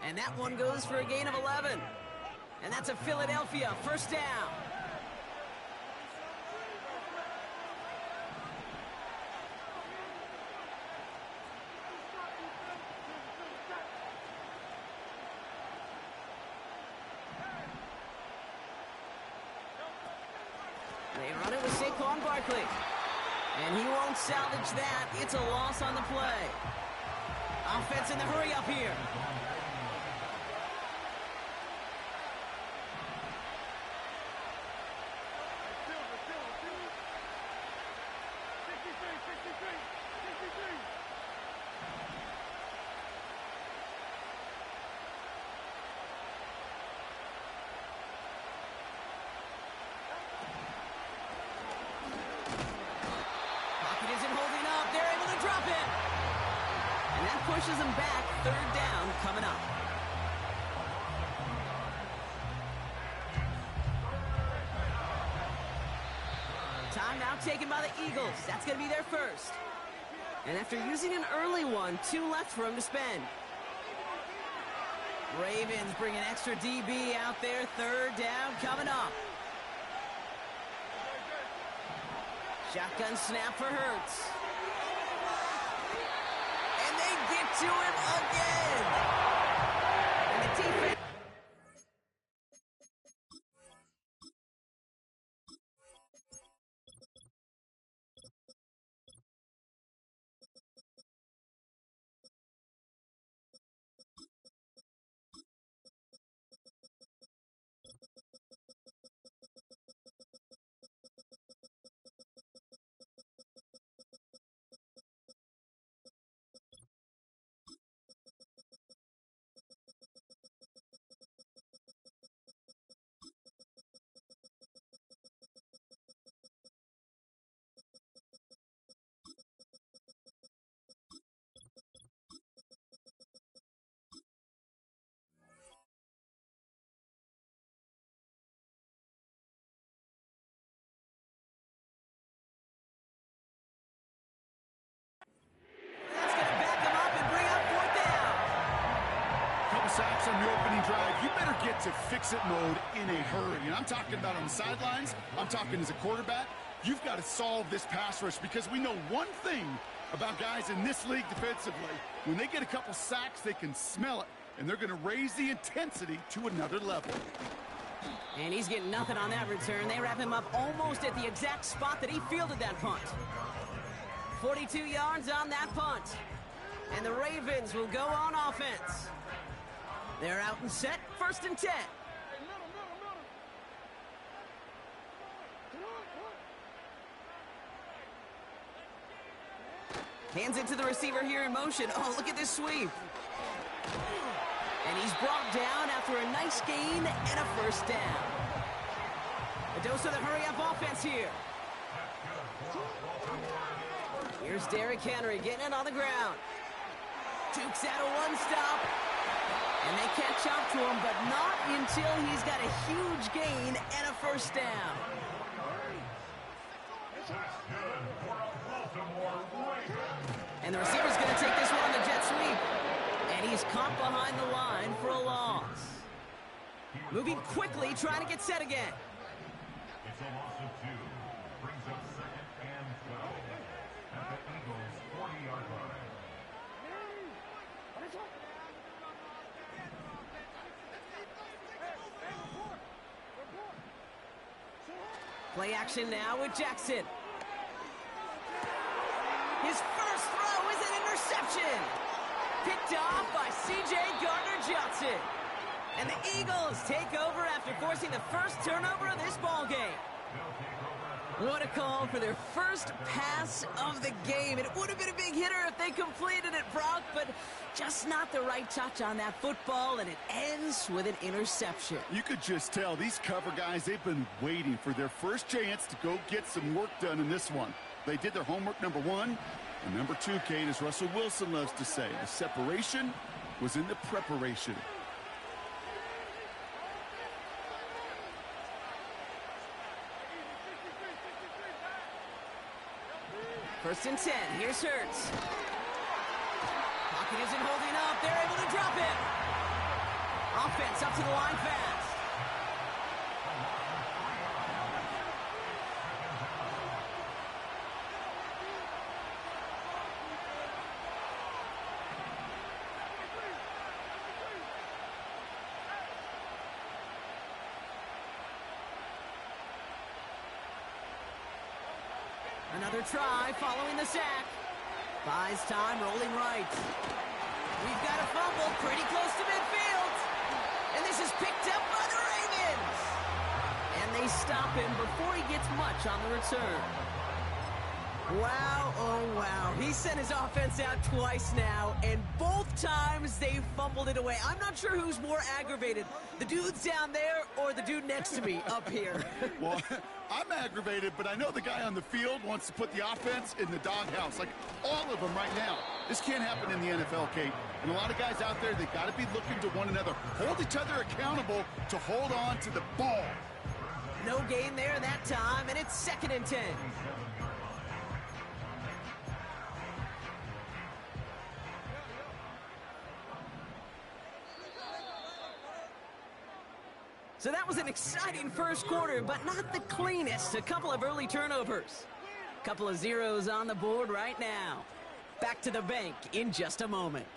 And that one goes for a gain of 11. And that's a Philadelphia first down. They run it with Saquon Barkley. And he won't salvage that. It's a loss on the play. Offense in the hurry up here. Pushes him back. Third down coming up. Timeout taken by the Eagles. That's going to be their first. And after using an early one, 2 left for him to spend. Ravens bring an extra DB out there. Third down coming up. Shotgun snap for Hurts. Get to him again. And the defense. Sacks on the opening drive, you better get to fix-it mode in a hurry. And I'm talking about on the sidelines. I'm talking as a quarterback. You've got to solve this pass rush because we know one thing about guys in this league defensively. When they get a couple sacks, they can smell it, and they're going to raise the intensity to another level. And he's getting nothing on that return. They wrap him up almost at the exact spot that he fielded that punt. 42 yards on that punt. And the Ravens will go on offense. They're out and set, 1st and 10. Hands it to the receiver here in motion. Oh, look at this sweep. And he's brought down after a nice gain and a first down. A dose of the hurry-up offense here. Here's Derrick Henry getting it on the ground. Dukes out a one-stop. And they catch up to him, but not until he's got a huge gain and a first down. And the receiver's going to take this one on the jet sweep. And he's caught behind the line for a loss. Moving quickly, trying to get set again. It's a loss of 2. Brings up 2nd and 12 at the Eagles' 40-yard line. Play action now with Jackson. His first throw is an interception. Picked off by C.J. Gardner-Johnson. And the Eagles take over after forcing the first turnover of this ballgame. What a call for their first pass of the game. And it would have been a big hitter if they completed it, Brock, but just not the right touch on that football, and it ends with an interception. You could just tell these cover guys, they've been waiting for their first chance to go get some work done in this one. They did their homework, number 1. And number 2, Kate, as Russell Wilson loves to say, the separation was in the preparation. First and 10. Here's Hurts. Pocket isn't holding up. They're able to drop it. Offense up to the line fast. Another try following the sack. Buys time, rolling right. We've got a fumble pretty close to midfield. And this is picked up by the Ravens. And they stop him before he gets much on the return. Wow, oh wow. He sent his offense out twice now, and both times they fumbled it away. I'm not sure who's more aggravated, the dudes down there or the dude next to me up here. Well, I'm aggravated, but I know the guy on the field wants to put the offense in the doghouse, like all of them right now. This can't happen in the NFL, Kate. And a lot of guys out there, they got to be looking to one another, hold each other accountable to hold on to the ball. No gain there that time, and it's 2nd and 10. So that was an exciting first quarter, but not the cleanest. A couple of early turnovers. Couple of zeros on the board right now. Back to the bank in just a moment.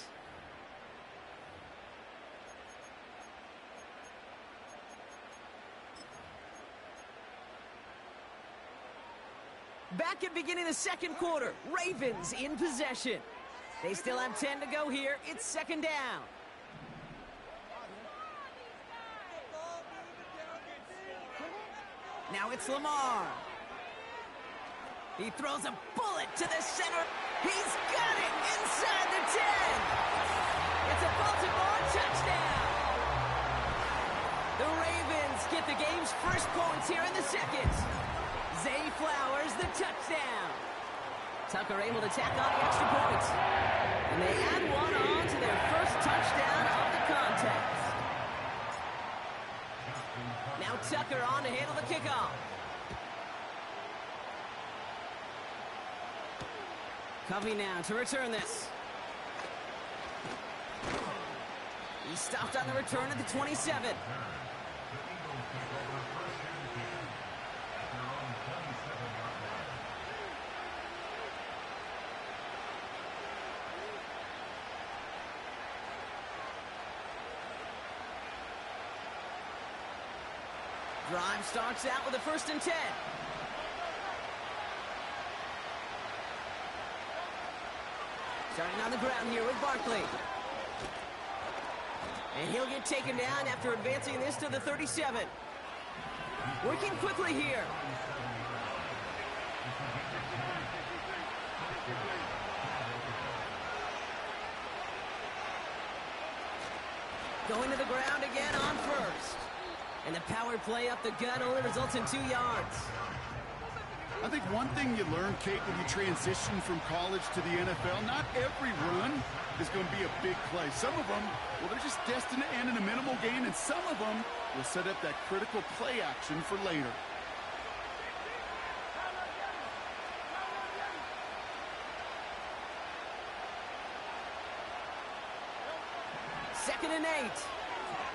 Back at beginning of the second quarter. Ravens in possession. They still have 10 to go here. It's 2nd down. Now it's Lamar. He throws a bullet to the center. He's got it inside the 10. It's a Baltimore touchdown. The Ravens get the game's first points here in the second. Zay Flowers, the touchdown. Tucker able to tack on the extra points. And they add one on to their first touchdown of the contest. Now Tucker on to handle the kickoff. Covey now to return this. He stopped on the return at the 27. Drive starts out with a 1st and 10. Starting on the ground here with Barkley. And he'll get taken down after advancing this to the 37. Working quickly here. Going to the ground again on 1st. And the power play up the gut only results in 2 yards. I think one thing you learn, Kate, when you transition from college to the NFL, not every run is going to be a big play. Some of them, well, they're just destined to end in a minimal gain, and some of them will set up that critical play action for later. Second and 8.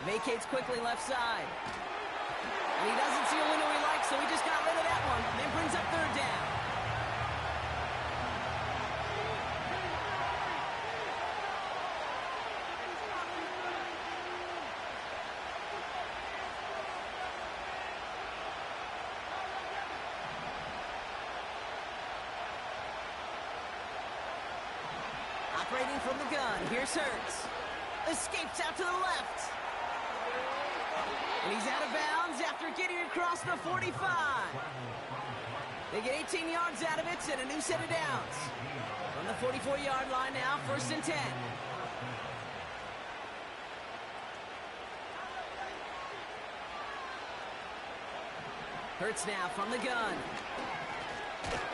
Vacates quickly left side. And he doesn't see a window he likes, so he just got rid of that one. Then brings up 3rd down. Operating from the gun, here's Hurts. Escapes out to the left. And he's out of bounds after getting across the 45. They get 18 yards out of it and a new set of downs. From the 44-yard line now, 1st and 10. Hurts now from the gun.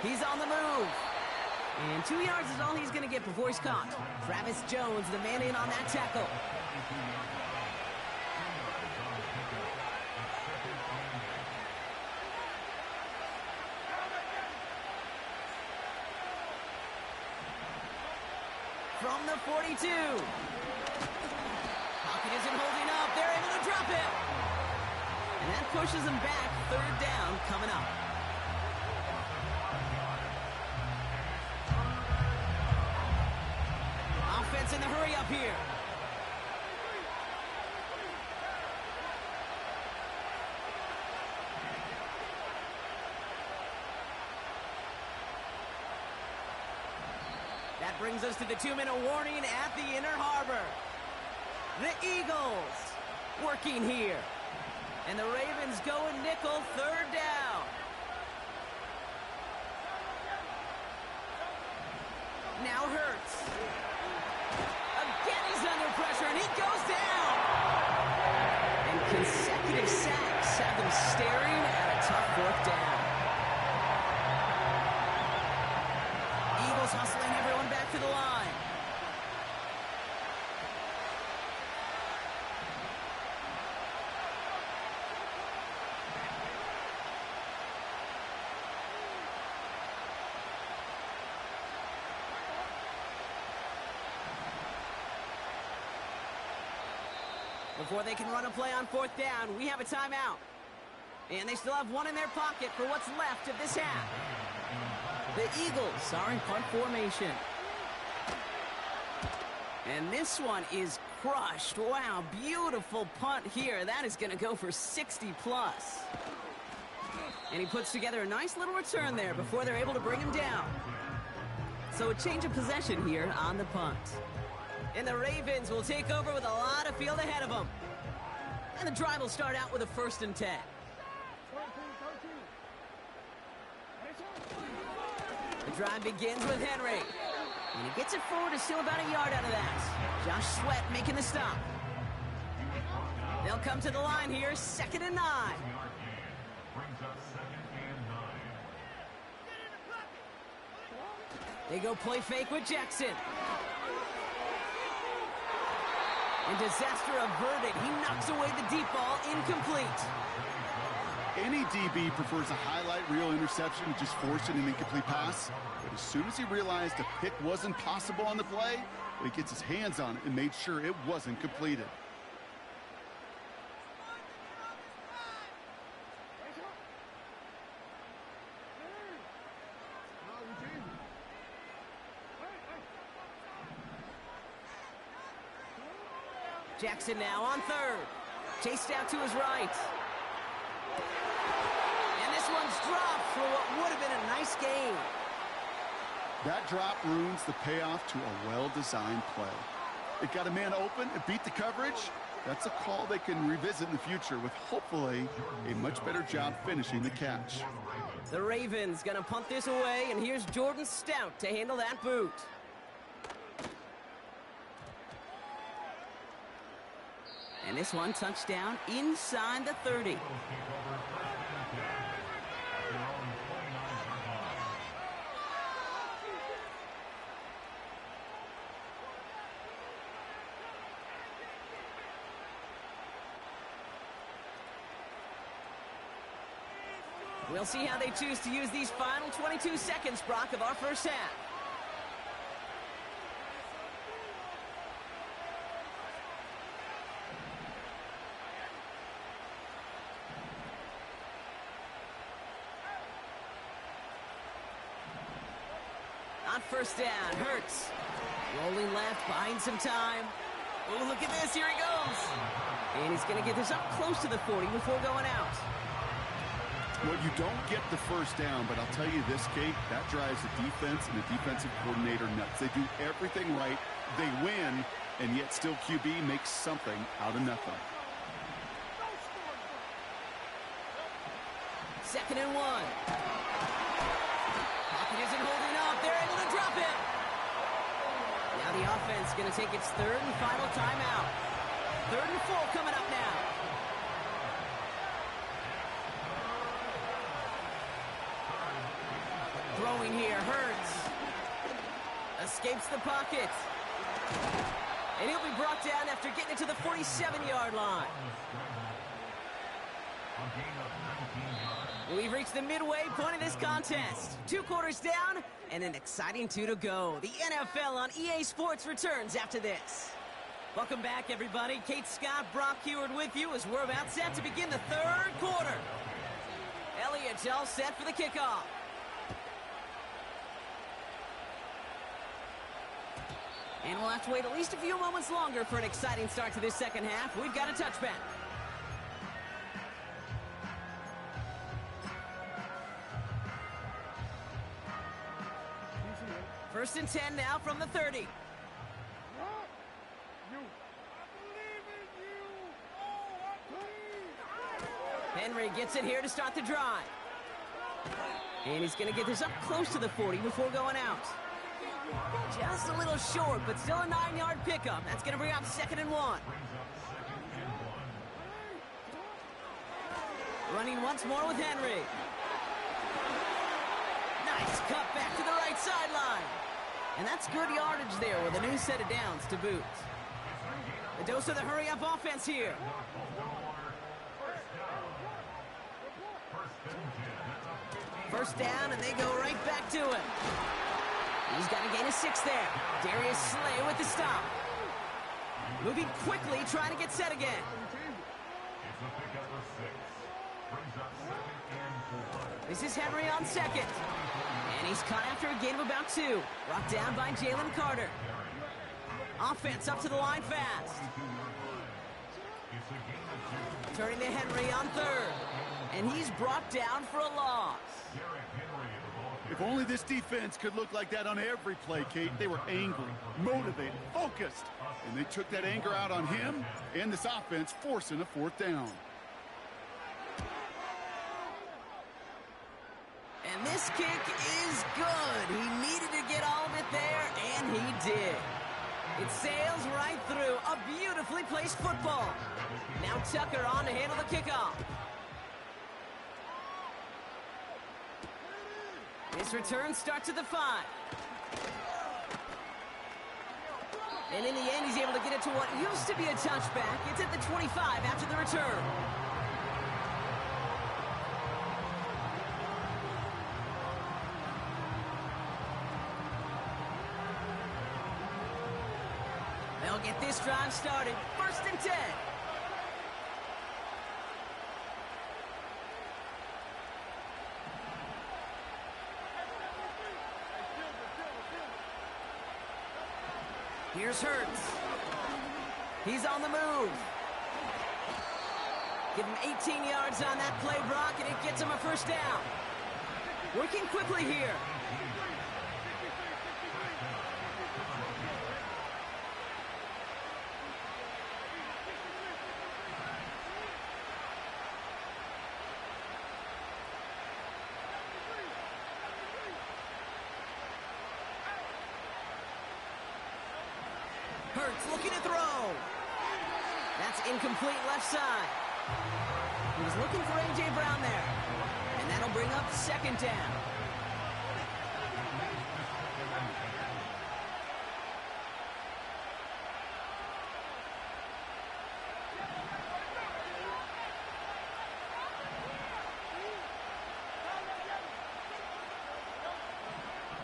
He's on the move. And 2 yards is all he's going to get before he's caught. Travis Jones, the man in on that tackle. From the 42. Pocket isn't holding up. There And that pushes them back. Third down coming up. Offense in the hurry up here. That brings us to the 2-minute warning at the inner harbor. The Eagles working here. And the Ravens going nickel, third down. Now Hurts. Again he's under pressure and he goes down. And consecutive sacks have them staring at a tough fourth down. Eagles hustling everyone back to the line. Before they can run a play on fourth down, we have a timeout. And they still have one in their pocket for what's left of this half. The Eagles are in punt formation. And this one is crushed. Wow, beautiful punt here. That is going to go for 60+. And he puts together a nice little return there before they're able to bring him down. So a change of possession here on the punt. And the Ravens will take over with a lot of field ahead of them. And the drive will start out with a 1st and 10. The drive begins with Henry. And he gets it forward to still about a yard out of that. Josh Sweat making the stop. They'll come to the line here, 2nd and 9. They go play fake with Jackson. And disaster averted. He knocks away the deep ball, incomplete. Any DB prefers a highlight reel interception, just forcing an incomplete pass. But as soon as he realized a pick wasn't possible on the play, he gets his hands on it and made sure it wasn't completed. Jackson now on 3rd. Chased out to his right. And this one's dropped for what would have been a nice game. That drop ruins the payoff to a well-designed play. It got a man open, it beat the coverage. That's a call they can revisit in the future with hopefully a much better job finishing the catch. The Ravens gonna punt this away, and here's Jordan Stout to handle that boot. And this one touchdown inside the 30. We'll see how they choose to use these final 22 seconds, Brock, of our first half. On 1st down, Hurts. Rolling left, buying some time. Oh, look at this, here he goes. And he's going to get this up close to the 40 before going out. Well, you don't get the 1st down, but I'll tell you this, Kate, that drives the defense and the defensive coordinator nuts. They do everything right, they win, and yet still QB makes something out of nothing. 2nd and 1. Isn't holding up. They're able to drop it. Now the offense going to take its 3rd and final timeout. 3rd and 4 coming up now. Throwing here, Hurts. Escapes the pocket. And he'll be brought down after getting it to the 47-yard line. We've reached the midway point of this contest. 2 quarters down and an exciting 2 to go. The NFL on EA Sports returns after this. Welcome back, everybody. Kate Scott, Brock Heward with you as we're about set to begin the third quarter. Elliott's all set for the kickoff. And we'll have to wait at least a few moments longer for an exciting start to this second half. We've got a touchback. First and 10 now from the 30. Henry gets it here to start the drive. And he's going to get this up close to the 40 before going out. Just a little short, but still a 9-yard pickup. That's going to bring up 2nd and 1. Running once more with Henry. Nice cut back to the right sideline. And that's good yardage there with a new set of downs to boot. A dose of the hurry-up offense here. First down, and they go right back to him. He's got to gain a 6 there. Darius Slay with the stop. Moving quickly, trying to get set again. This is Henry on 2nd. And he's caught after a gain of about 2. Brought down by Jalen Carter. Offense up to the line fast. Turning to Henry on 3rd. And he's brought down for a loss. If only this defense could look like that on every play, Kate. They were angry, motivated, focused. And they took that anger out on him and this offense, forcing a 4th down. And this kick is good. He needed to get all of it there, and he did. It sails right through. A beautifully placed football. Now Tucker on to handle the kickoff. This return starts at the 5. And in the end, he's able to get it to what used to be a touchback. It's at the 25 after the return. They'll get this drive started. 1st and 10. Here's Hurts. He's on the move. Give him 18 yards on that play, Brock, and it gets him a 1st down. Working quickly here. Hurts looking to throw. That's incomplete left side. He was looking for A.J. Brown there. And that'll bring up 2nd down.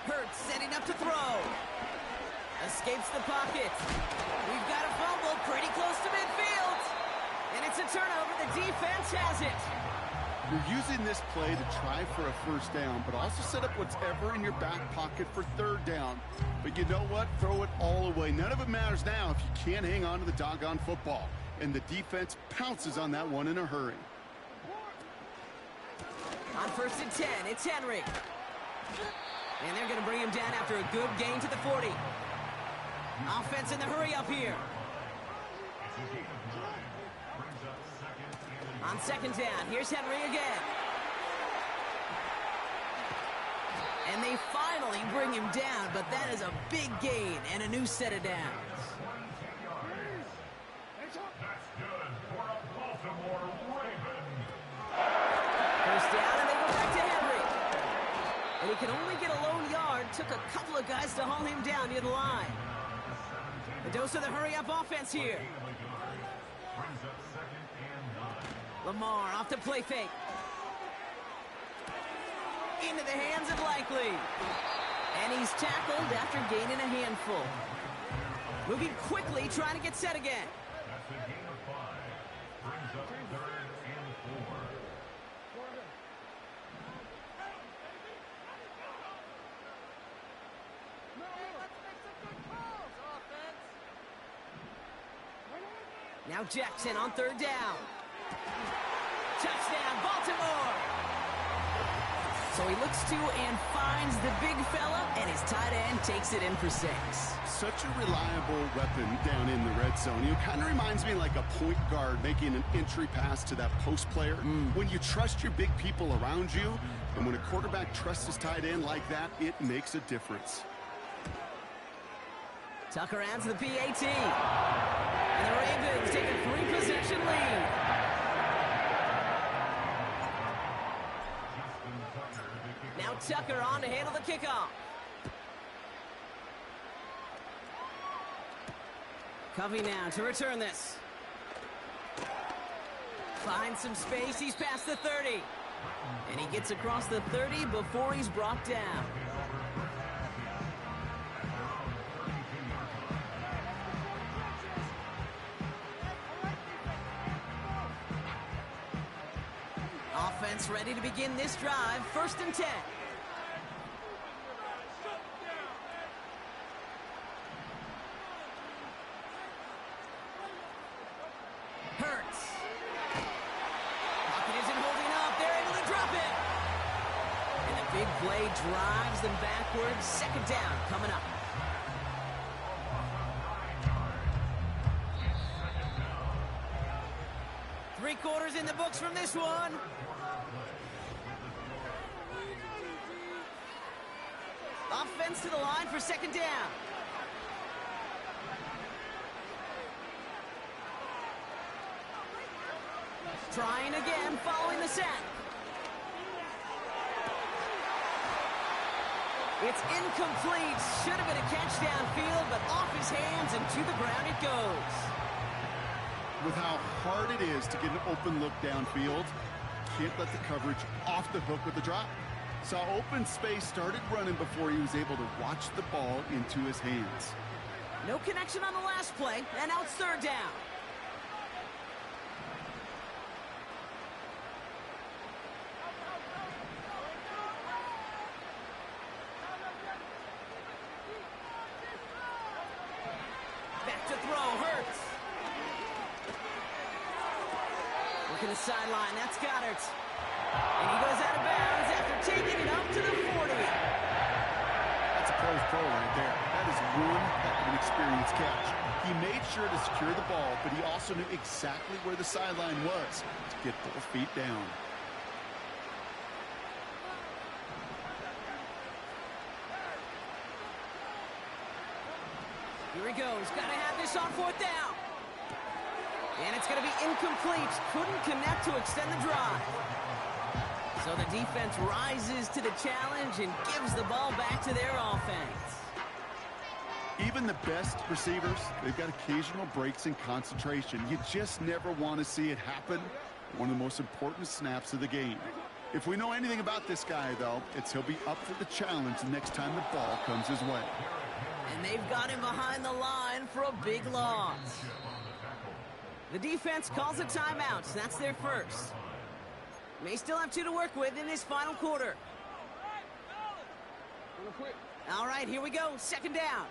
Hurts setting up to throw. Escapes the pocket. We've got a fumble pretty close to midfield. And it's a turnover. The defense has it. You're using this play to try for a 1st down, but also set up whatever in your back pocket for 3rd down. But you know what? Throw it all away. None of it matters now if you can't hang on to the doggone football. And the defense pounces on that one in a hurry. On 1st and 10, it's Henry. And they're going to bring him down after a good gain to the 40. Offense in the hurry up here. On 2nd down, here's Henry again. And they finally bring him down, but that is a big gain and a new set of downs. First down, and they go back to Henry. And he can only get a lone yard. Took a couple of guys to haul him down near the line. A dose of the hurry-up offense here. Lamar off the play fake. Into the hands of Likely. And he's tackled after gaining a handful. Moving quickly, trying to get set again. That's a gain of 5. Brings up 3rd and 4. Now Jackson on 3rd down. Touchdown, Baltimore! So he looks to and finds the big fella, and his tight end takes it in for 6. Such a reliable weapon down in the red zone. It kind of reminds me like a point guard making an entry pass to that post player. When you trust your big people around you, and when a quarterback trusts his tight end like that, it makes a difference. Tucker adds the PAT. And the Ravens take a 3-possession lead. Now Tucker on to handle the kickoff. Covey now to return this. Finds some space. He's past the 30. And he gets across the 30 before he's brought down. Offense ready to begin this drive. 1st and 10. Hurts. Pocket isn't holding up. They're able to drop it. And the big play drives them backwards. 2nd down coming up. Three-quarters in the books from this one. Offense to the line for 2nd down. Trying again following the sack. It's incomplete. Should have been a catch downfield, but off his hands and to the ground it goes. With how hard it is to get an open look downfield, can't let the coverage off the hook with the drop. Saw open space, started running before he was able to watch the ball into his hands. No connection on the last play, and now it's 3rd down. Back to throw, Hurts. Working the sideline, that's Goddard. And he goes out of bounds after taking it up to the 40. That's a pros pro right there. That is one heck of an experienced catch. He made sure to secure the ball, but he also knew exactly where the sideline was to get both feet down. Here he goes. Got to have this on 4th down. And it's going to be incomplete. Couldn't connect to extend the drive. So the defense rises to the challenge and gives the ball back to their offense. Even the best receivers, they've got occasional breaks in concentration. You just never want to see it happen. One of the most important snaps of the game. If we know anything about this guy, though, it's he'll be up for the challenge the next time the ball comes his way. And they've got him behind the line for a big loss. The defense calls a timeout. That's their first. May still have 2 to work with in this final quarter. All right, here we go. 2nd down.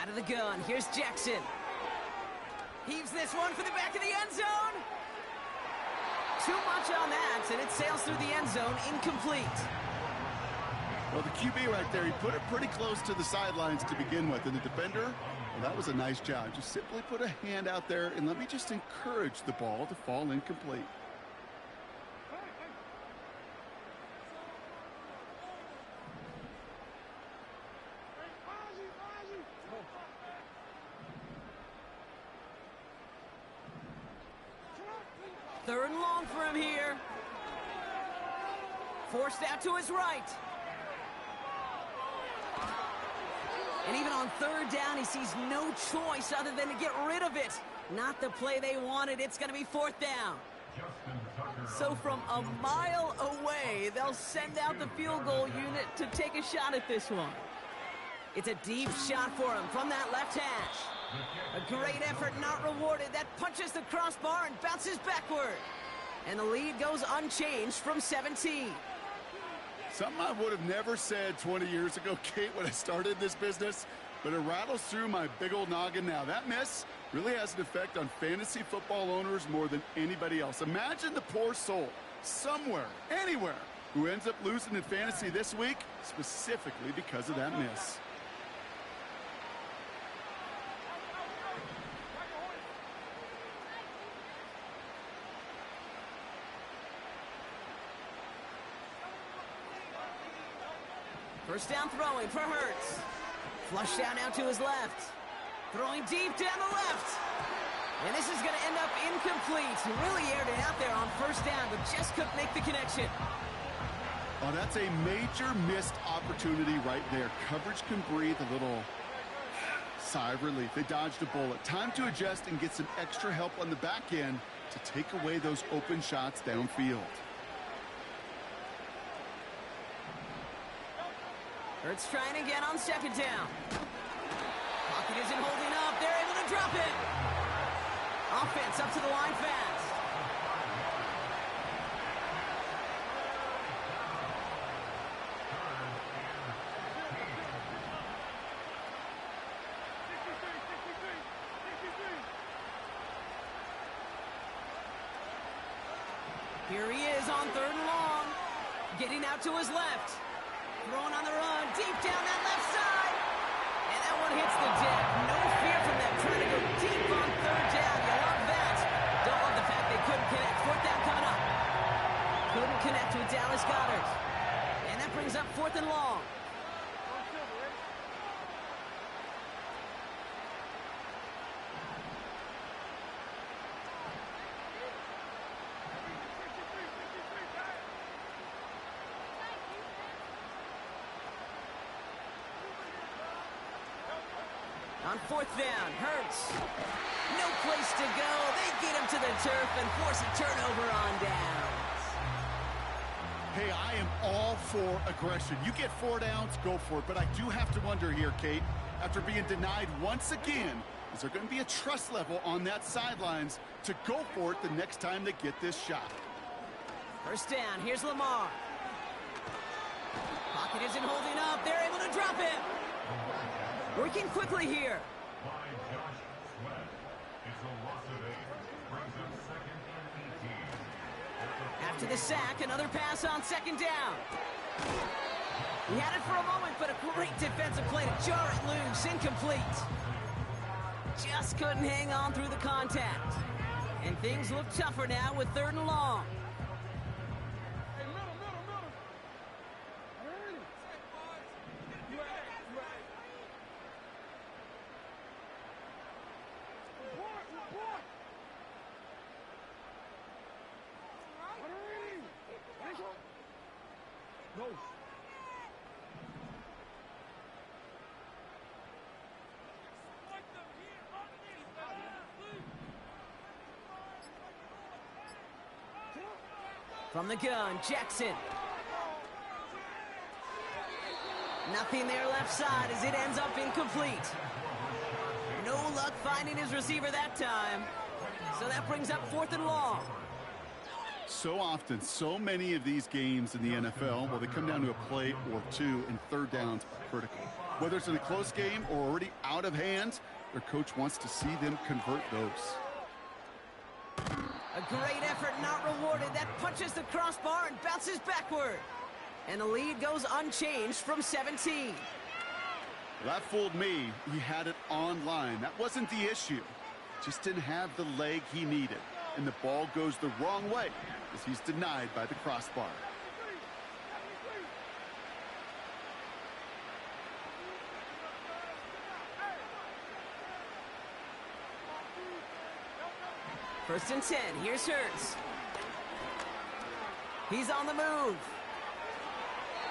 Out of the gun, here's Jackson. Heaves this one for the back of the end zone. Too much on that, and it sails through the end zone, incomplete. Well, the QB right there, he put it pretty close to the sidelines to begin with. And the defender, well, that was a nice job. Just simply put a hand out there, and let me just encourage the ball to fall incomplete. Third and long for him here. Forced out to his right. And even on third down, he sees no choice other than to get rid of it. Not the play they wanted. It's going to be fourth down. So from a mile away, they'll send out the field goal unit to take a shot at this one. It's a deep shot for him from that left hash. A great effort not rewarded. That punches the crossbar and bounces backward. And the lead goes unchanged from 17. Something I would have never said 20 years ago, Kate, when I started this business, but it rattles through my big old noggin now. That miss really has an effect on fantasy football owners more than anybody else. Imagine the poor soul somewhere, anywhere, who ends up losing in fantasy this week, specifically because of that miss. First down throwing for Hurts. Flush down now to his left. Throwing deep down the left. And this is going to end up incomplete. He really aired it out there on first down, but just couldn't make the connection. Oh, that's a major missed opportunity right there. Coverage can breathe a little sigh of relief. They dodged a bullet. Time to adjust and get some extra help on the back end to take away those open shots downfield. Hurts trying again on second down. Pocket isn't holding up. They're able to drop it. Offense up to the line fast. Here he is on third and long. Getting out to his left. Throwing on the run, deep down that left side. And that one hits the deck. No fear from them, trying to go deep on third down. You love that. Don't love the fact they couldn't connect. Fourth down coming up. Couldn't connect with Dallas Goedert. And that brings up fourth and long. On fourth down, Hurts. No place to go. They get him to the turf and force a turnover on downs. Hey, I am all for aggression. You get 4 downs, go for it. But I do have to wonder here, Kate, after being denied once again, is there going to be a trust level on that sidelines to go for it the next time they get this shot? First down, here's Lamar. Pocket isn't holding up. They're able to drop it. Working quickly here. After the sack, another pass on second down. He had it for a moment, but a great defensive play to jar it loose. Incomplete. Just couldn't hang on through the contact. And things look tougher now with third and long. From the gun, Jackson. Nothing there left side as it ends up incomplete. No luck finding his receiver that time. So that brings up fourth and long. So often, so many of these games in the NFL, well, they come down to a play or two, and third downs are critical. Whether it's in a close game or already out of hand, their coach wants to see them convert those. A great effort not rewarded. That punches the crossbar and bounces backward. And the lead goes unchanged from 17. That fooled me. He had it on line. That wasn't the issue. Just didn't have the leg he needed. And the ball goes the wrong way as he's denied by the crossbar. First and 10. Here's Hurts. He's on the move.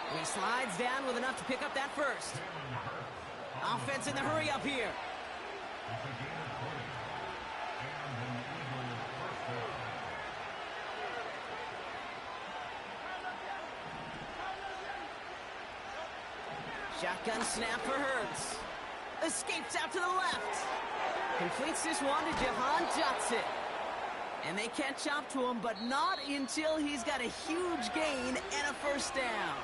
And he slides down with enough to pick up that first. Offense in the hurry up here. Shotgun snap for Hurts. Escapes out to the left. Completes this one to Jahan Johnson. And they catch up to him, but not until he's got a huge gain and a first down.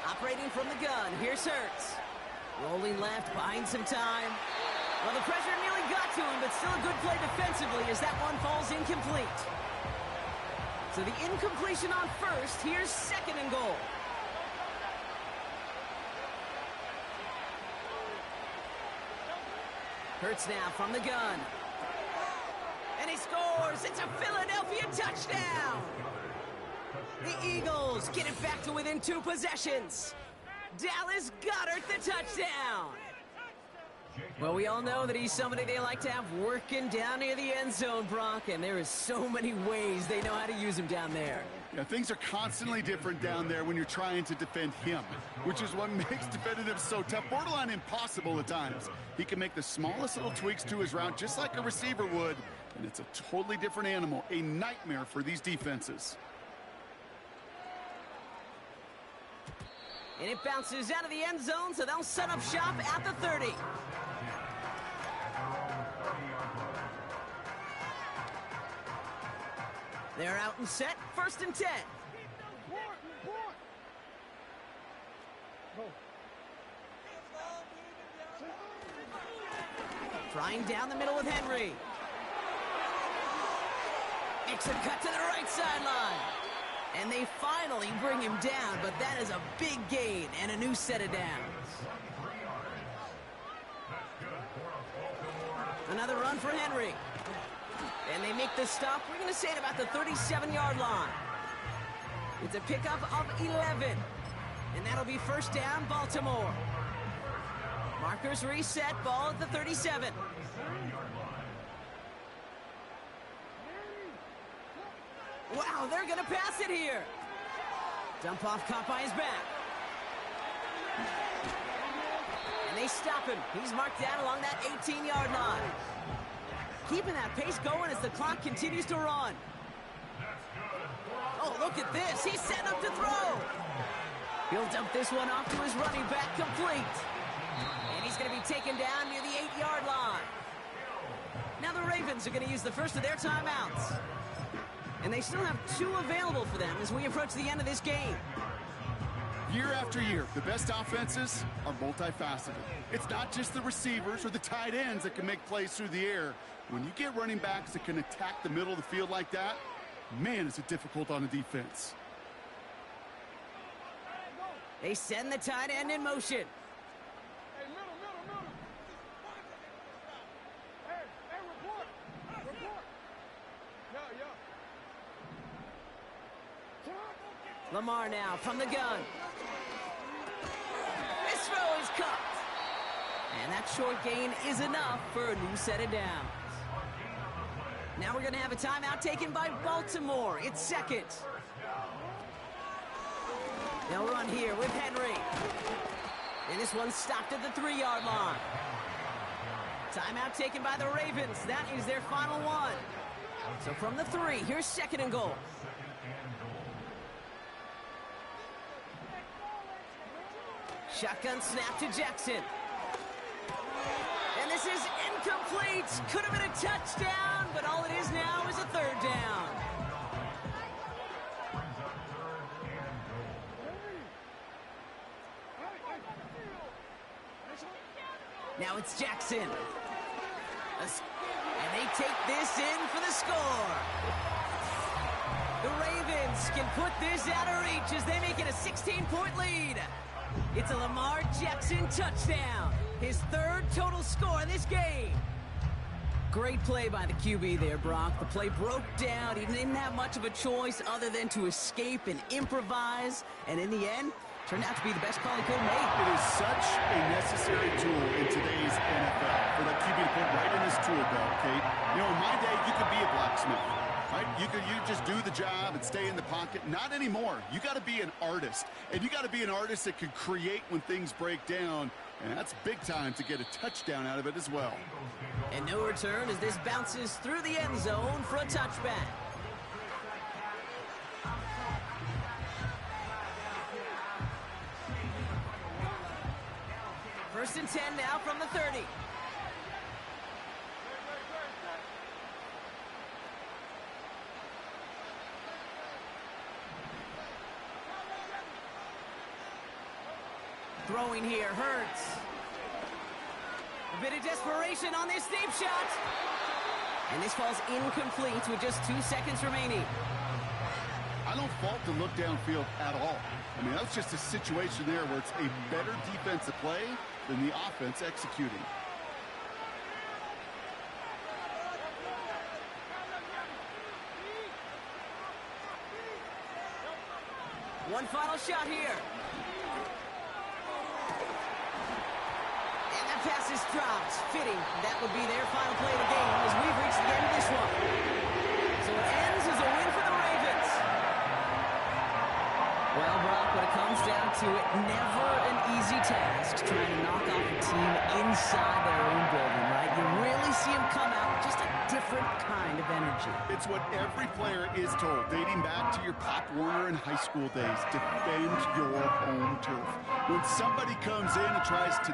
Operating from the gun, here's Hurts. Rolling left, buying some time. Well, the pressure nearly got to him, but still a good play defensively as that one falls incomplete. So the incompletion on first, here's second and goal. Hurts now from the gun. And he scores! It's a Philadelphia touchdown! The Eagles get it back to within 2 possessions. Dallas Goedert the touchdown. Well, we all know that he's somebody they like to have working down near the end zone, Brock, and there is so many ways they know how to use him down there. Yeah, things are constantly different down there when you're trying to defend him, which is what makes defending him so tough, borderline impossible at times. He can make the smallest little tweaks to his route just like a receiver would, and it's a totally different animal, a nightmare for these defenses. And it bounces out of the end zone, so they'll set up shop at the 30. They're out and set, 1st and 10. Trying down the middle with Henry. Makes him cut to the right sideline. And they finally bring him down, but that is a big gain and a new set of downs. Another run for Henry. And they make the stop, we're going to say, at about the 37-yard line. It's a pickup of 11. And that'll be first down, Baltimore. Markers reset, ball at the 37. Wow, they're going to pass it here. Dump off caught by his back. And they stop him. He's marked down along that 18-yard line. Keeping that pace going as the clock continues to run. Oh, look at this. He's set up to throw. He'll dump this one off to his running back, complete. And he's going to be taken down near the 8-yard line. Now the Ravens are going to use the first of their timeouts. And they still have 2 available for them as we approach the end of this game. Year after year, the best offenses are multifaceted. It's not just the receivers or the tight ends that can make plays through the air. When you get running backs that can attack the middle of the field like that, man, is it difficult on the defense. They send the tight end in motion. Lamar now from the gun. This throw is caught. And that short gain is enough for a new set of downs. Now we're going to have a timeout taken by Baltimore. It's second. They'll run here with Henry. And this one's stopped at the 3-yard line. Timeout taken by the Ravens. That is their final one. So from the 3, here's second and goal. Shotgun snap to Jackson. And this is incomplete. Could have been a touchdown, but all it is now is a 3rd down. Now it's Jackson. And they take this in for the score. The Ravens can put this out of reach as they make it a 16-point lead. It's a Lamar Jackson touchdown. His 3rd total score in this game. Great play by the QB there, Brock. The play broke down. He didn't have much of a choice other than to escape and improvise. And in the end, Turned out to be the best call he could have made. It is such a necessary tool in today's NFL for that QB to put right in his tool belt, Kate. You know, in my day, you could be a blacksmith, right? You just do the job and stay in the pocket. Not anymore. You got to be an artist, and you got to be an artist that can create when things break down, and that's big time to get a touchdown out of it as well. And no return as this bounces through the end zone for a touchback. First and 10 now from the 30. Throwing here hurts. A bit of desperation on this deep shot. And this falls incomplete with just 2 seconds remaining. I don't fault the look downfield at all. I mean, that's just a situation there where it's a better defensive play than the offense executing. One final shot here. And that pass is dropped. Fitting. That would be their final play of the game as we've reached the end of this one. So it ends as a win for the Ravens. Well, Brock, when it comes down to it, never an easy task trying to knock off a team inside their own building, right? You really see them come out with just a different kind of energy. It's what every player is told, dating back to your Pop Warner and high school days. Defend your home turf. When somebody comes in and tries to...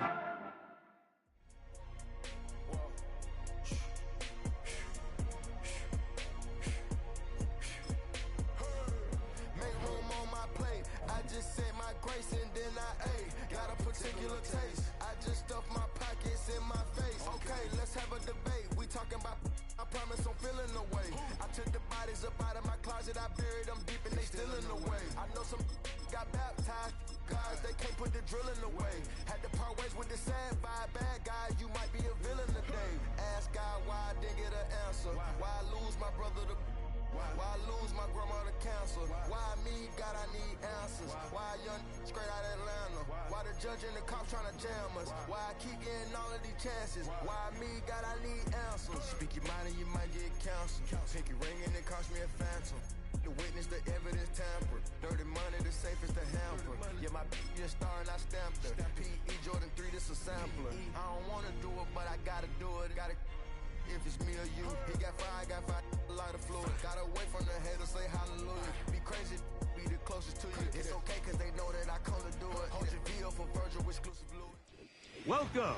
Welcome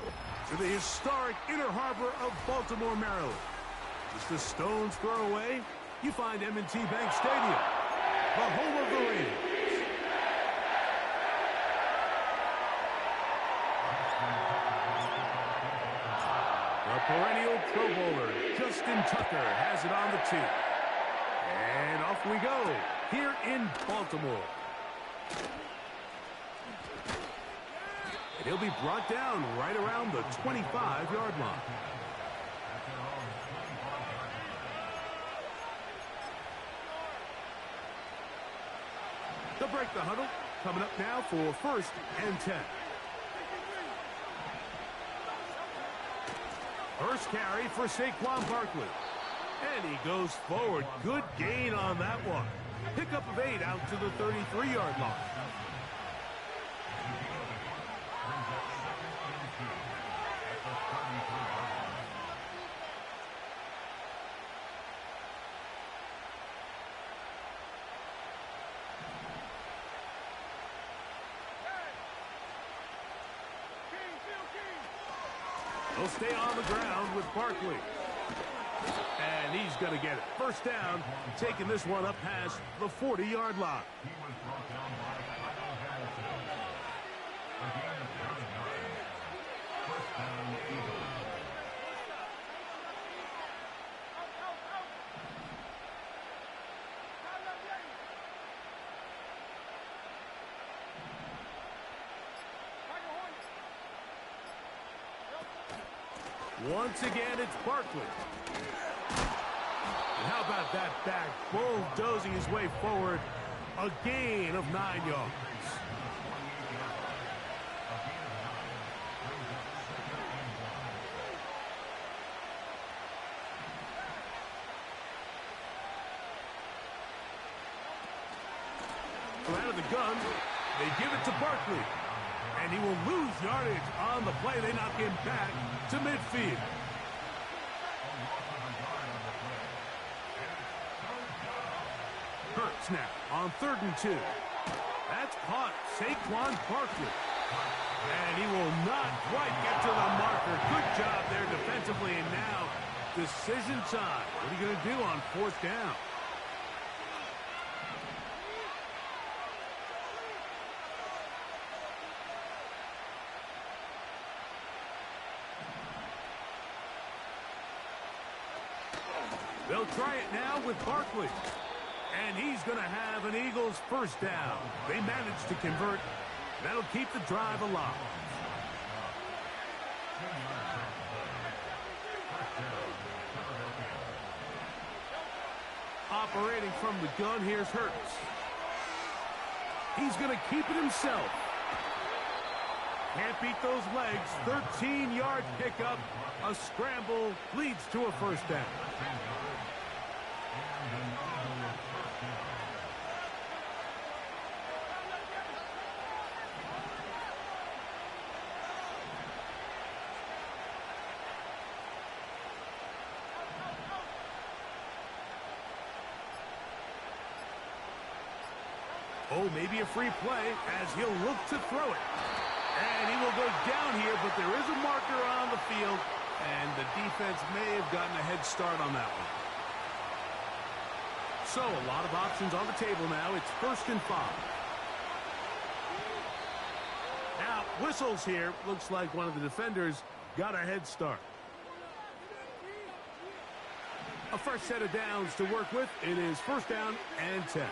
to the historic Inner Harbor of Baltimore, Maryland. Just a stone's throw away, you find M&T Bank Stadium, the home of the Ravens. The perennial Pro Bowler, Justin Tucker, has it on the tee. And off we go, here in Baltimore. And he'll be brought down right around the 25-yard line. They'll break the huddle. Coming up now for 1st and 10. First carry for Saquon Barkley. And he goes forward. Good gain on that one. Pickup of 8 out to the 33-yard line. He'll stay on the ground with Barkley. And he's going to get it. First down, taking this one up past the 40-yard line. He was brought down by Kyle Hamilton. Again, it's 39. First down, Eagles. Once again, it's Barkley. And how about that back bulldozing his way forward? A gain of 9 yards. So out of the gun, they give it to Barkley. And he will lose yardage on the play. They knock him back to midfield. Hurts now on 3rd and 2. That's caught Saquon Barkley. And he will not quite get to the marker. Good job there defensively. And now decision time. What are you going to do on 4th down? They'll try it now with Barkley. And he's going to have an Eagles 1st down. They managed to convert. That'll keep the drive alive. Operating from the gun, here's Hurts. He's going to keep it himself. Can't beat those legs. 13-yard pickup. A scramble leads to a 1st down. Oh, maybe a free play as he'll look to throw it. And he will go down here, but there is a marker on the field, and the defense may have gotten a head start on that one. So, a lot of options on the table now. It's 1st and 5. Now, whistles here. Looks like one of the defenders got a head start. A first set of downs to work with. It is 1st down and 10.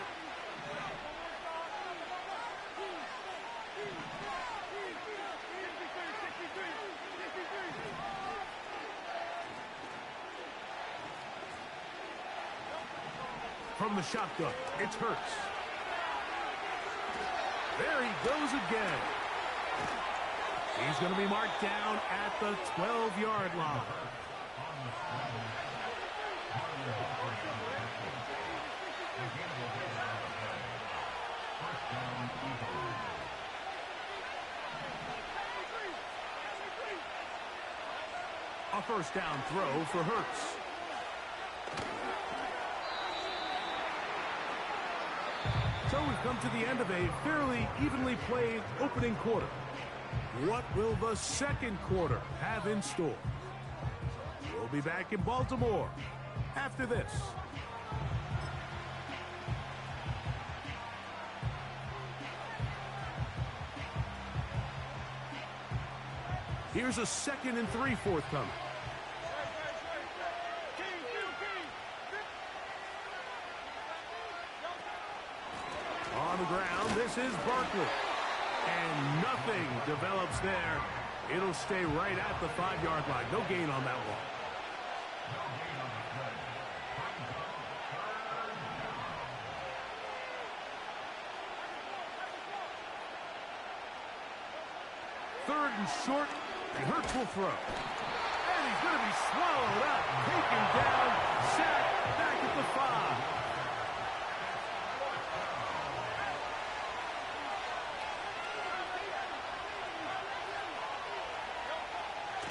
From the shotgun, it's Hurts. There he goes again. He's going to be marked down at the 12-yard line. A 1st down throw for Hurts. So we've come to the end of a fairly evenly played opening quarter. What will the 2nd quarter have in store? We'll be back in Baltimore after this. Here's a 2nd and 3 forthcoming. On the ground, this is Barkley. And nothing develops there. It'll stay right at the 5-yard line. No gain on that one. Third and short, and Hurts will throw. And he's going to be swallowed up, taken down, sacked back at the 5.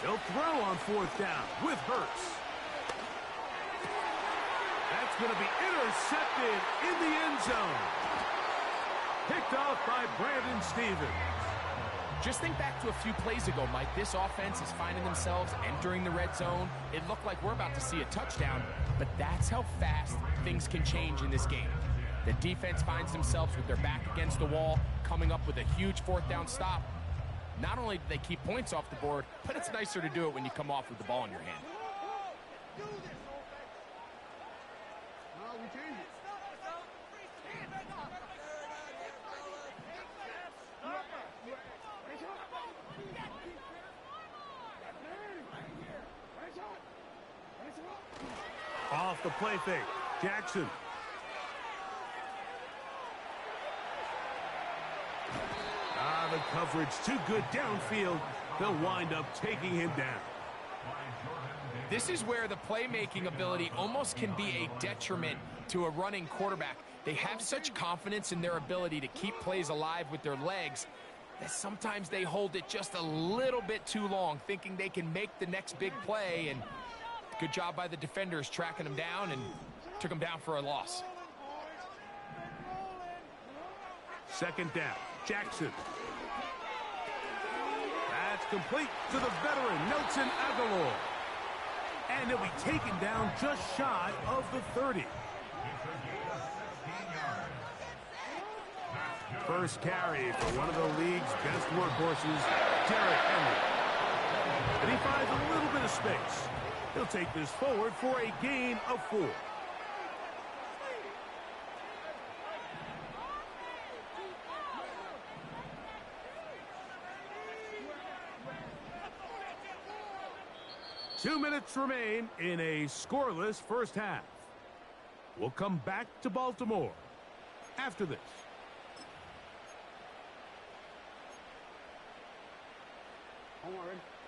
They'll throw on 4th down with Hurts. That's going to be intercepted in the end zone. Picked off by Brandon Stevens. Just think back to a few plays ago, Mike. This offense is finding themselves entering the red zone. It looked like we're about to see a touchdown, but that's how fast things can change in this game. The defense finds themselves with their back against the wall, coming up with a huge 4th down stop. Not only do they keep points off the board, but it's nicer to do it when you come off with the ball in your hand. Off the play fake, Jackson. The coverage too good downfield. They'll wind up taking him down. This is where the playmaking ability almost can be a detriment to a running quarterback. They have such confidence in their ability to keep plays alive with their legs that sometimes they hold it just a little bit too long, thinking they can make the next big play, and good job by the defenders tracking them down and took them down for a loss. Second down, Jackson. That's complete to the veteran, Nelson Aguilar. And he'll be taken down just shy of the 30. First carry for one of the league's best workhorses, Derrick Henry. And he finds a little bit of space. He'll take this forward for a gain of 4. Two minutes remain in a scoreless first half. We'll come back to Baltimore after this.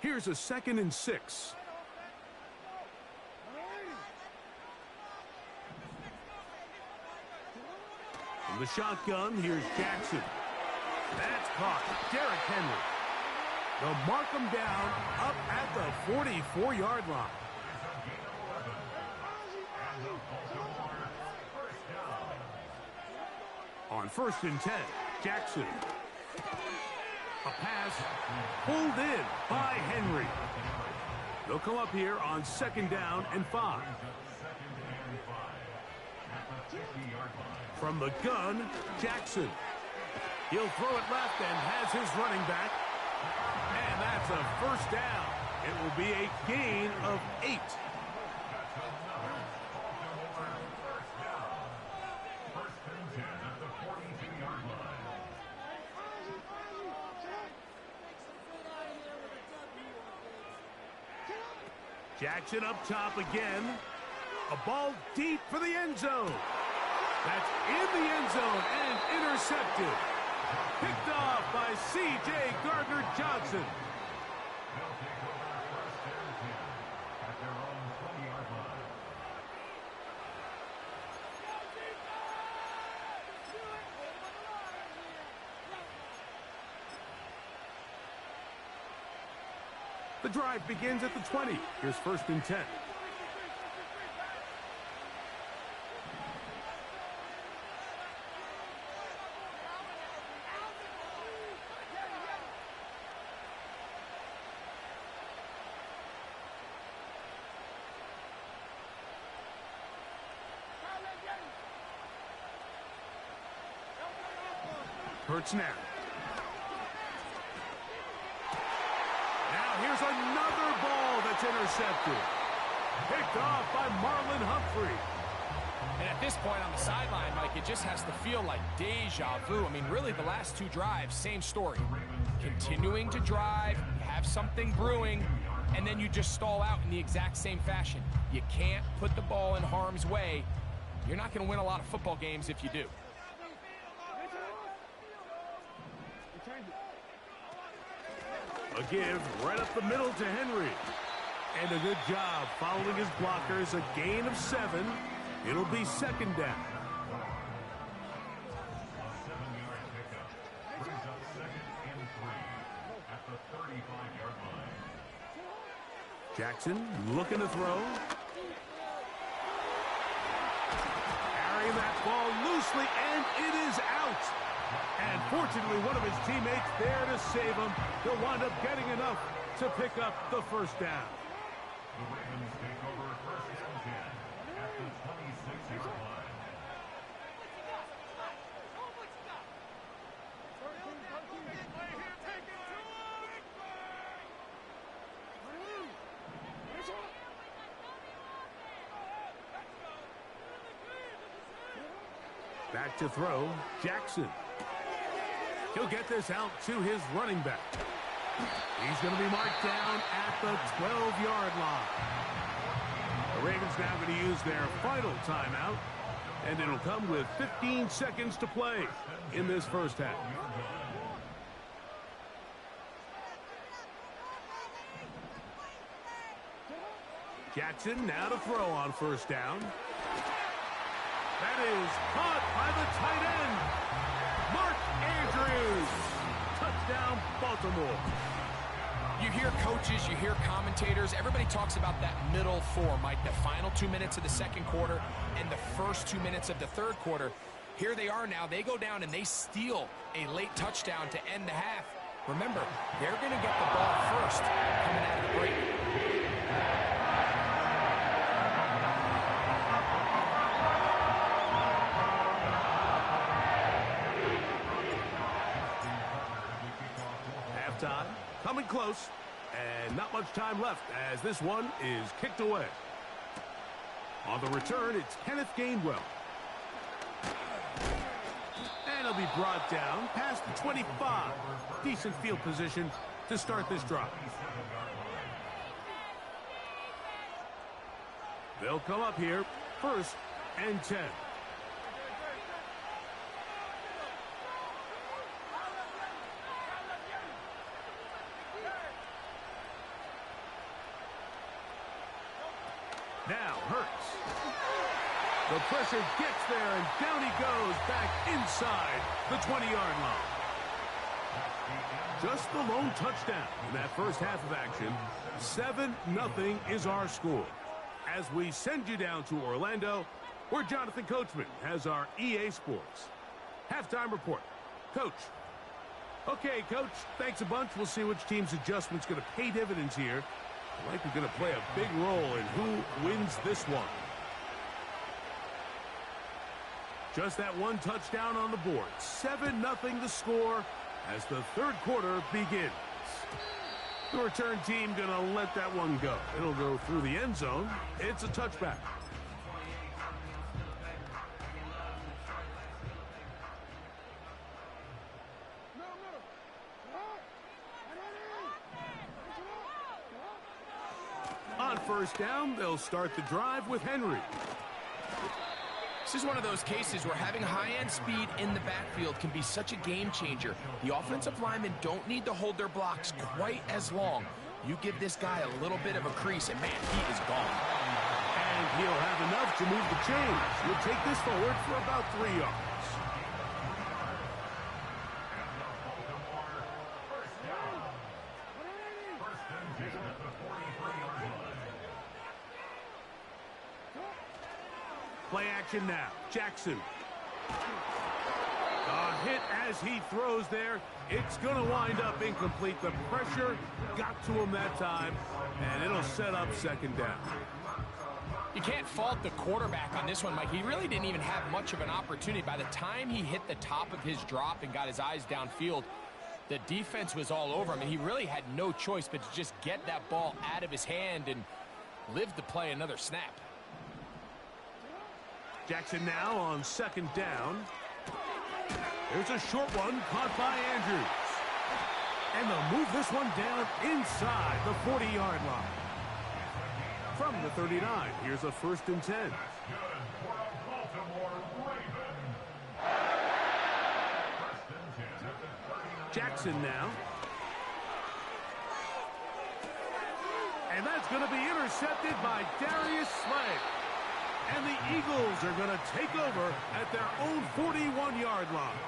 Here's a 2nd and 6. From the shotgun, here's Jackson. That's caught. Derrick Henry. They'll mark him down up at the 44-yard line. On 1st and 10, Jackson. A pass pulled in by Henry. They'll come up here on 2nd down and 5. From the gun, Jackson. He'll throw it left and has his running back. And that's a 1st down. It will be a gain of 8. Jackson up top again. A ball deep for the end zone. That's in the end zone and intercepted. Picked off by C.J. Gardner-Johnson. The drive begins at the 20. Here's 1st and 10. Hurts now. Now here's another ball that's intercepted. Picked off by Marlon Humphrey. And at this point on the sideline, Mike, it just has to feel like deja vu. I mean, really, the last 2 drives, same story. Continuing to drive, you have something brewing, and then you just stall out in the exact same fashion. You can't put the ball in harm's way. You're not going to win a lot of football games if you do. A give right up the middle to Henry. And a good job following his blockers. A gain of 7. It'll be 2nd down. A 7-yard pickup brings up 2nd and 3 at the 35-yard line. Jackson looking to throw. Carrying that ball loosely, and it is out. And fortunately, one of his teammates there to save him. He'll wind up getting enough to pick up the 1st down. The Ravens take over 1st and 10 at the 26-yard line. Back to throw, Jackson. He'll get this out to his running back. He's going to be marked down at the 12-yard line. The Ravens now going to use their final timeout, and it'll come with 15 seconds to play in this first half. Jackson now to throw on 1st down. That is caught by touchdown, Baltimore. You hear coaches, you hear commentators, everybody talks about that middle four, Mike, the final 2 minutes of the second quarter and the first 2 minutes of the third quarter. Here they are now. They go down and they steal a late touchdown to end the half. Remember, they're going to get the ball first coming out of the break. Halftime, coming close, and not much time left as this one is kicked away. On the return, it's Kenneth Gainwell. And he'll be brought down past the 25. Decent field position to start this drive. They'll come up here, 1st and 10. Now, Hurts. The pressure gets there, and down he goes back inside the 20-yard line. Just the lone touchdown in that first half of action. 7-0 is our score. As we send you down to Orlando, where Jonathan Coachman has our EA Sports halftime report. Coach. Okay, Coach, thanks a bunch. We'll see which team's adjustment's going to pay dividends here. Likely going to play a big role in who wins this one. Just that one touchdown on the board. 7-0 the score as the third quarter begins. The return team going to let that one go. It'll go through the end zone. It's a touchback. On first down, they'll start the drive with Henry. This is one of those cases where having high-end speed in the backfield can be such a game changer. The offensive linemen don't need to hold their blocks quite as long. You give this guy a little bit of a crease, and man, he is gone. And he'll have enough to move the chains. We'll take this forward for about 3 yards. Play action now. Jackson. A hit as he throws there. It's going to wind up incomplete. The pressure got to him that time, and it'll set up second down. You can't fault the quarterback on this one, Mike. He really didn't even have much of an opportunity. By the time he hit the top of his drop and got his eyes downfield, the defense was all over him, and he really had no choice but to just get that ball out of his hand and live to play another snap. Jackson now on second down. There's a short one caught by Andrews. And they'll move this one down inside the 40-yard line. From the 39, here's a 1st and 10. Jackson now. And that's going to be intercepted by Darius Slay. And the Eagles are going to take over at their own 41-yard line.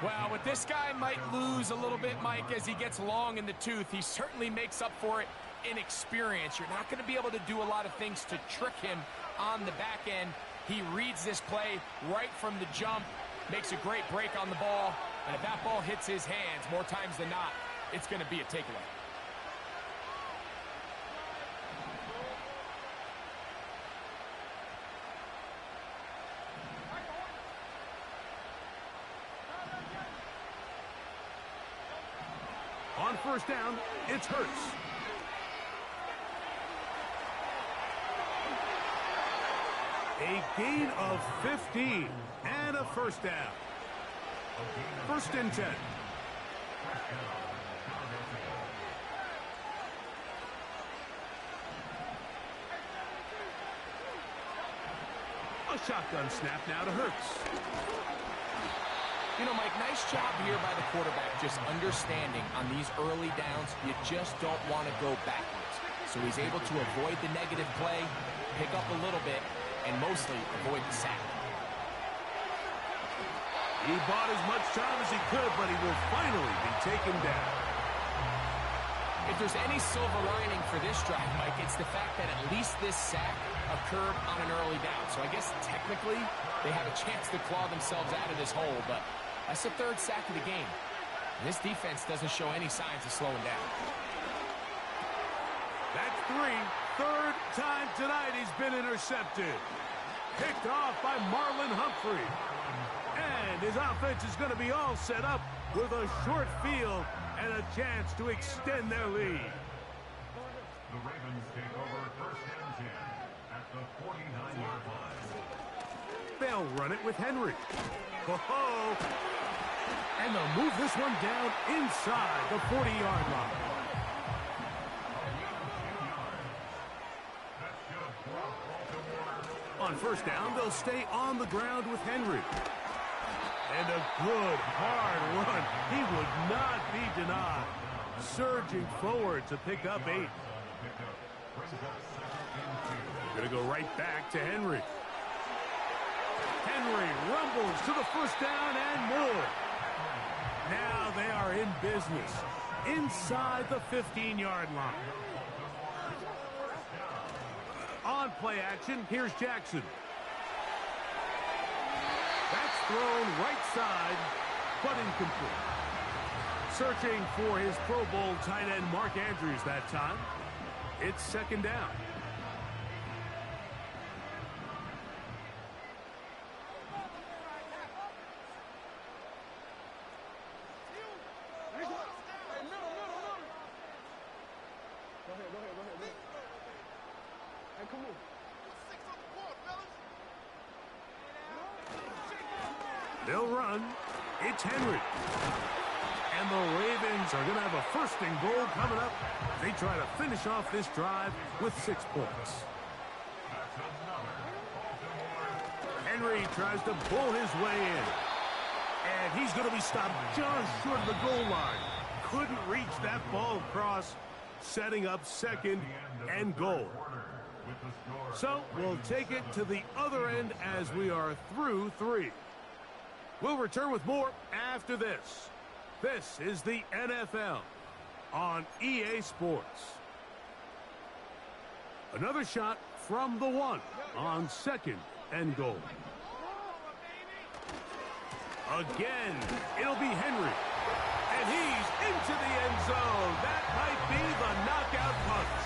Well, with this guy might lose a little bit, Mike, as he gets long in the tooth. He certainly makes up for it in experience. You're not going to be able to do a lot of things to trick him on the back end. He reads this play right from the jump, makes a great break on the ball, and if that ball hits his hands more times than not, it's going to be a takeaway. On first down, it's Hurts. A gain of 15 and a first down. 1st and 10. A shotgun snap now to Hurts. You know, Mike, nice job here by the quarterback, just understanding on these early downs, you just don't want to go backwards. So he's able to avoid the negative play, pick up a little bit, and mostly avoid the sack. He bought as much time as he could, but he will finally be taken down. If there's any silver lining for this drive, Mike, it's the fact that at least this sack occurred on an early down. So I guess technically they have a chance to claw themselves out of this hole, but that's the third sack of the game. And this defense doesn't show any signs of slowing down. That's three. Third time tonight he's been intercepted. Picked off by Marlon Humphrey. And his offense is going to be all set up with a short field and a chance to extend their lead. The Ravens take over first and 10 at the 49-yard line. They'll run it with Henry. Oh, and they'll move this one down inside the 40-yard line. On first down, they'll stay on the ground with Henry. And a good, hard run. He would not be denied. Surging forward to pick up 8. Going to go right back to Henry. Henry rumbles to the first down and more. Now they are in business inside the 15-yard line. On play action, here's Jackson. That's thrown right side, but incomplete. Searching for his Pro Bowl tight end Mark Andrews that time. It's second down. They'll run. It's Henry. And the Ravens are going to have a first and goal coming up. They try to finish off this drive with 6 points. Henry tries to bull his way in. And he's going to be stopped just short of the goal line. Couldn't reach that ball across, setting up second and goal. So we'll take it to the other end as we are through 3. We'll return with more after this. This is the NFL on EA Sports. Another shot from the 1 on second and goal. Again, it'll be Henry. And he's into the end zone. That might be the knockout punch.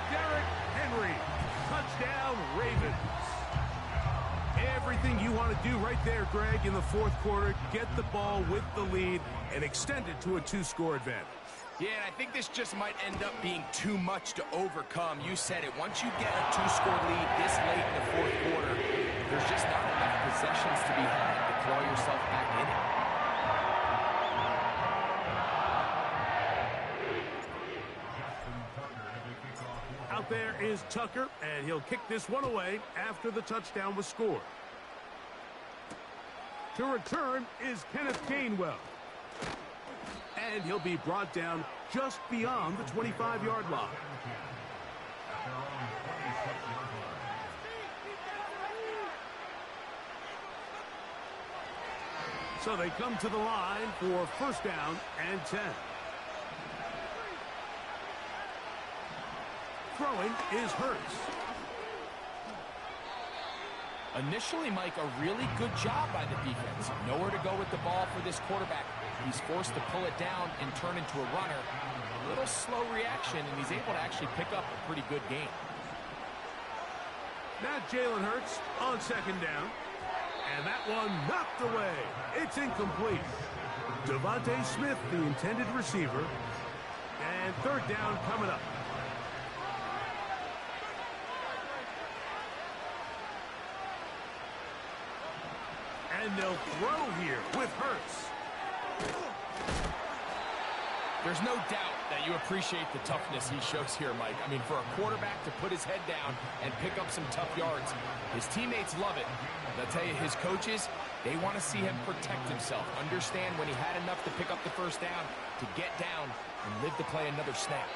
Derrick Henry. Touchdown, Ravens. Everything you want to do right there, Greg, in the fourth quarter. Get the ball with the lead and extend it to a 2-score advantage. Yeah, and I think this just might end up being too much to overcome. You said it. Once you get a 2-score lead this late in the fourth quarter, there's just not enough possessions to be had to throw yourself back in it. Out there is Tucker, and he'll kick this one away after the touchdown was scored. To return is Kenneth Gainwell. And he'll be brought down just beyond the 25-yard line. So they come to the line for first down and 10. Throwing is Hurts. Initially, Mike, a really good job by the defense. Nowhere to go with the ball for this quarterback. He's forced to pull it down and turn into a runner. A little slow reaction, and he's able to actually pick up a pretty good game. Now Jalen Hurts on second down. And that one knocked away. It's incomplete. Devontae Smith, the intended receiver. And third down coming up. And they'll throw here with Hurts. There's no doubt that you appreciate the toughness he shows here, Mike. I mean, for a quarterback to put his head down and pick up some tough yards, his teammates love it. And I'll tell you, his coaches, they want to see him protect himself, understand when he had enough to pick up the first down, to get down and live to play another snap.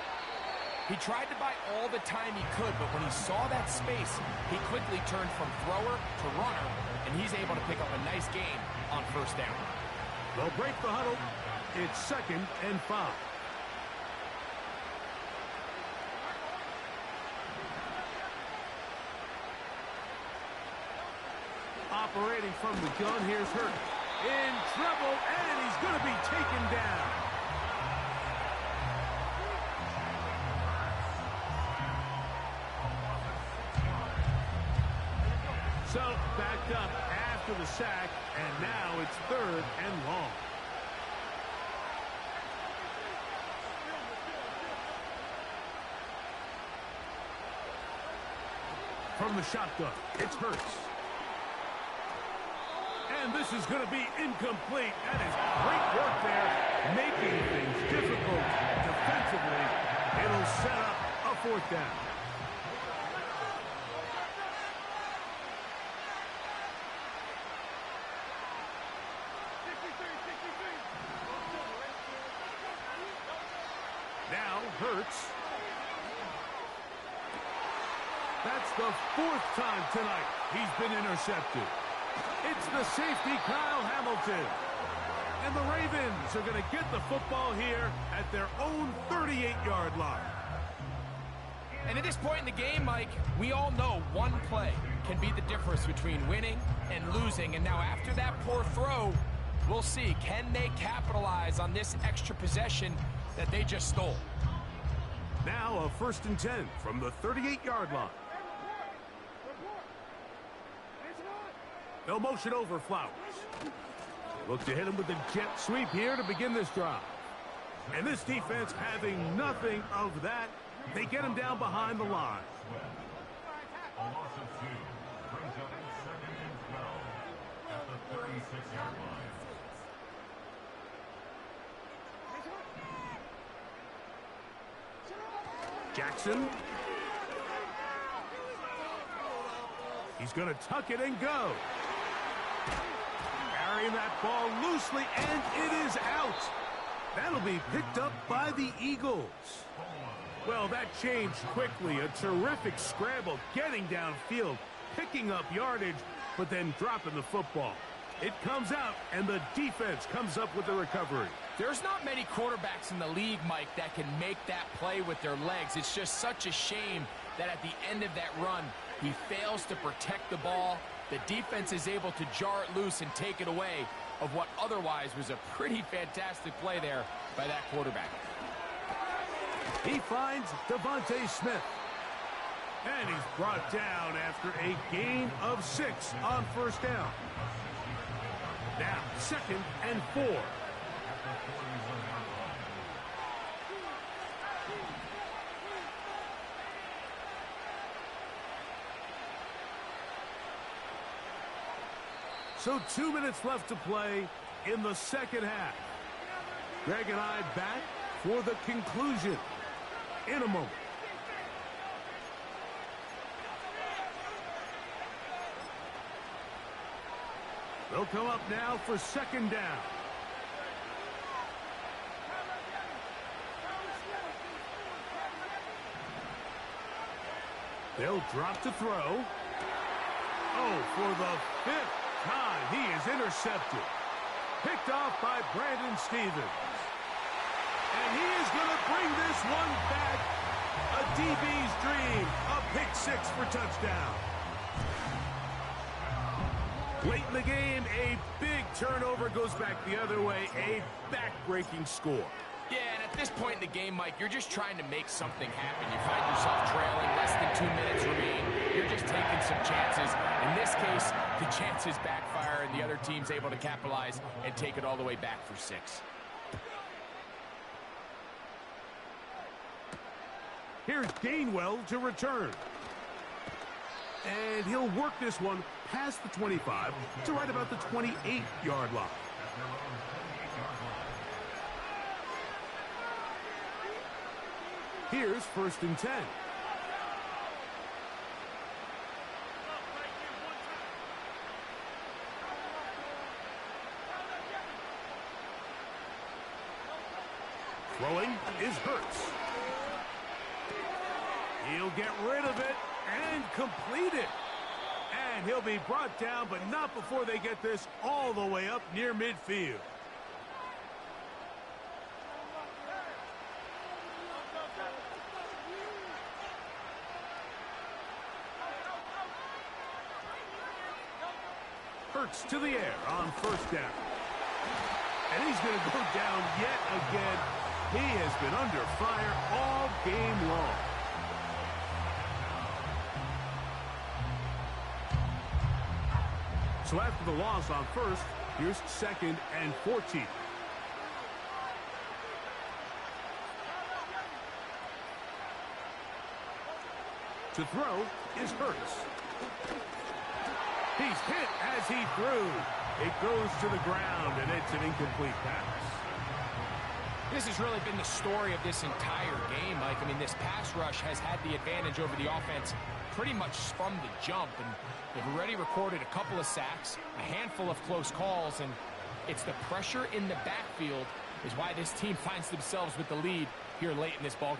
He tried to buy all the time he could, but when he saw that space, he quickly turned from thrower to runner, and he's able to pick up a nice gain on first down. They'll break the huddle. It's 2nd and 5. Operating from the gun, here's Hurt. In trouble, and he's going to be taken down. So, backed up after the sack, and now it's 3rd and long. From the shotgun, it's Hurts. And this is going to be incomplete. That is great work there, making things difficult defensively. It'll set up a 4th down. Now Hurts. That's the 4th time tonight he's been intercepted. It's the safety, Kyle Hamilton. And the Ravens are going to get the football here at their own 38-yard line. And at this point in the game, Mike, we all know one play can be the difference between winning and losing. And now after that poor throw, we'll see, can they capitalize on this extra possession that they just stole? Now a 1st and 10 from the 38-yard line. They'll motion over Flowers. They look to hit him with a jet sweep here to begin this drive. And this defense having nothing of that, they get him down behind the line. A loss of 2 brings up 2nd and 12 at the 36-yard line. Jackson. He's going to tuck it and go. Carrying that ball loosely, and it is out. That'll be picked up by the Eagles. Well, that changed quickly. A terrific scramble, getting downfield, picking up yardage, but then dropping the football. It comes out, and the defense comes up with the recovery. There's not many quarterbacks in the league, Mike, that can make that play with their legs. It's just such a shame that at the end of that run, he fails to protect the ball. The defense is able to jar it loose and take it away of what otherwise was a pretty fantastic play there by that quarterback. He finds Devontae Smith. And he's brought down after a gain of 6 on first down. Now 2nd and 4. So 2 minutes left to play in the second half. Greg and I back for the conclusion in a moment. They'll come up now for 2nd down. They'll drop to throw. Oh, for the 5th time, he is intercepted. Picked off by Brandon Stevens. And he is going to bring this one back. A DB's dream. A pick 6 for touchdown. Late in the game, a big turnover goes back the other way. A back-breaking score. Yeah, and at this point in the game, Mike, you're just trying to make something happen. You find yourself trailing, less than 2 minutes remain. You're just taking some chances. In this case, the chances backfire, and the other team's able to capitalize and take it all the way back for 6. Here's Gainwell to return. And he'll work this one past the 25 to right about the 28-yard line. Here's 1st and 10. Throwing is Hurts. He'll get rid of it and complete it. And he'll be brought down, but not before they get this all the way up near midfield. Hurts to the air on first down. And he's going to go down yet again. He has been under fire all game long. So after the loss on first, here's 2nd and 14. To throw is Hurts. He's hit as he threw. It goes to the ground, and it's an incomplete pass. This has really been the story of this entire game, Mike. I mean, this pass rush has had the advantage over the offense pretty much from the jump, and they've already recorded a couple of sacks, a handful of close calls, and it's the pressure in the backfield is why this team finds themselves with the lead here late in this ballgame.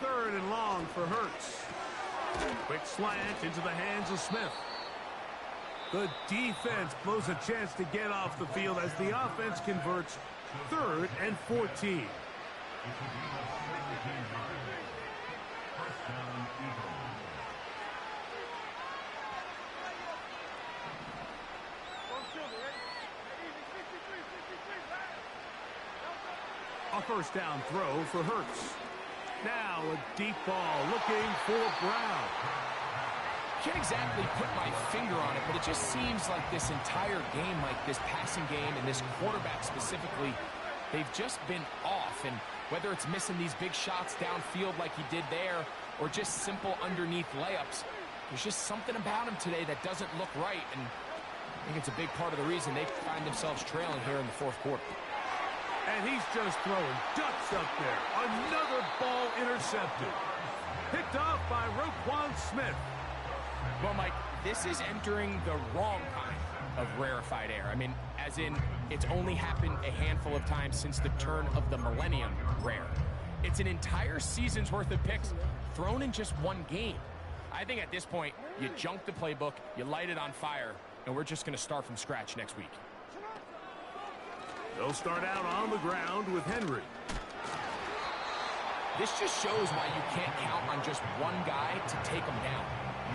Third and long for Hurts. Quick slant into the hands of Smith. The defense blows a chance to get off the field as the offense converts 3rd and 14. A first down throw for Hurts. Now a deep ball looking for Brown. Can't exactly put my finger on it, but it just seems like this entire game, like this passing game and this quarterback specifically, they've just been off. And whether it's missing these big shots downfield like he did there or just simple underneath layups, there's just something about him today that doesn't look right. And I think it's a big part of the reason they find themselves trailing here in the 4th quarter. And he's just throwing ducks up there. Another ball intercepted. Picked off by Roquan Smith. Well, Mike, this is entering the wrong kind of rarefied air. I mean, as in, it's only happened a handful of times since the turn of the millennium rare. It's an entire season's worth of picks thrown in just one game. I think at this point, you junk the playbook, you light it on fire, and we're just going to start from scratch next week. They'll start out on the ground with Henry. This just shows why you can't count on just one guy to take him down.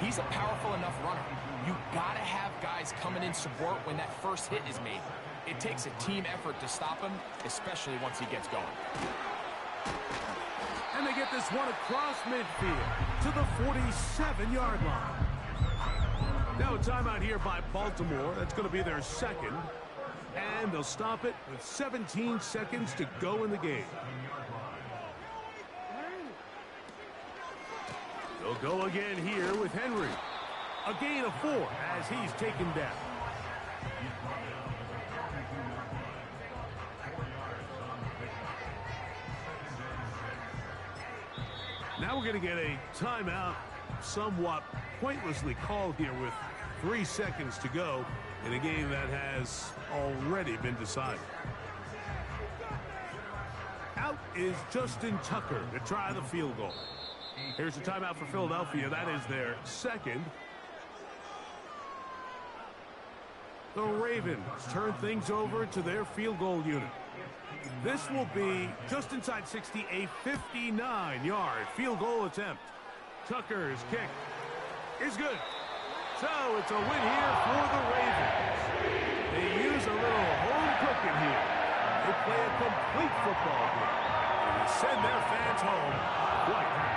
He's a powerful enough runner. You gotta have guys coming in support when that first hit is made. It takes a team effort to stop him, especially once he gets going. And they get this one across midfield to the 47-yard line. Now a timeout here by Baltimore. That's going to be their 2nd. And they'll stop it with 17 seconds to go in the game. They'll go again here with Henry. A gain of 4 as he's taken down. Now we're going to get a timeout, somewhat pointlessly called here with 3 seconds to go in a game that has already been decided. Out is Justin Tucker to try the field goal. Here's a timeout for Philadelphia. That is their 2nd. The Ravens turn things over to their field goal unit. This will be just inside 60, a 59-yard field goal attempt. Tucker's kick is good. So it's a win here for the Ravens. They use a little home cooking here. They play a complete football game. And they send their fans home quite happy.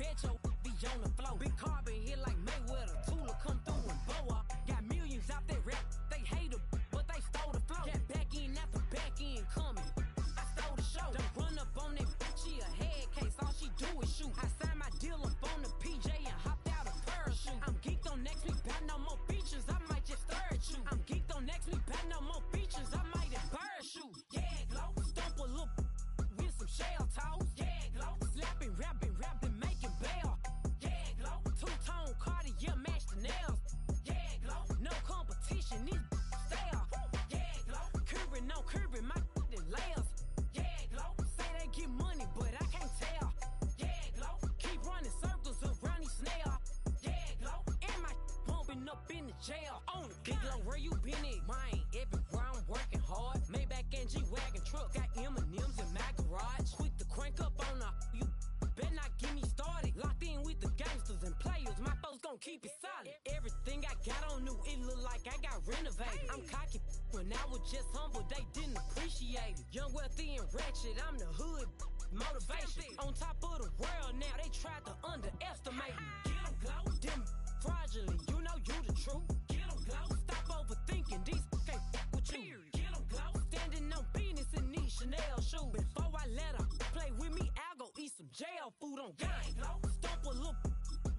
bet your be on the floor. Big carbon hit like Mayweather. Tula come through and blow up. Got millions out there rap. They hate her, but they stole the flow. Got back in after back in coming. I stole the show. Don't run up on that. She a head case. All she do is shoot. I signed my deal up on the PJ and hopped out a parachute. I'm geeked on next week. Got no more features. I might just stare at you. I'm geeked on next week. Got no more features. I might embarrass you. Yeah, glow. Stomp a little with some shell toes. Yeah, glow. Slapping, rapping, making bail. Yeah, glow. Two-tone Cartier match the nails. Yeah, glow. No competition. These stale. Yeah, glow. Curbing, no curbing. My layers. Yeah, glow. Say they get money, but I can't tell. Yeah, glow. Keep running circles around these snail. Yeah, glow. And my bumping up in the jail. On the big glow, where you been at? Mine, everywhere I'm working hard. Maybach and G-Wagon truck. Got M&M's in my garage. Quick to crank up on her. You better not get me started. Locked in with the gangsters and players. My folks gon' keep it solid. Everything I got on new, it look like I got renovated. I'm cocky when I was just humble, they didn't appreciate it. Young, wealthy, and ratchet, I'm the hood motivation. On top of the world now, they tried to underestimate me. Get 'em, glow. Them fraudulent, you know you the truth. Get 'em, glow. Stop overthinking, these can't with you. Get 'em, glow. Standing on business in these Chanel shoes. Before I let her play with me, I'll go eat some jail food on gang. Glow. Stomp a little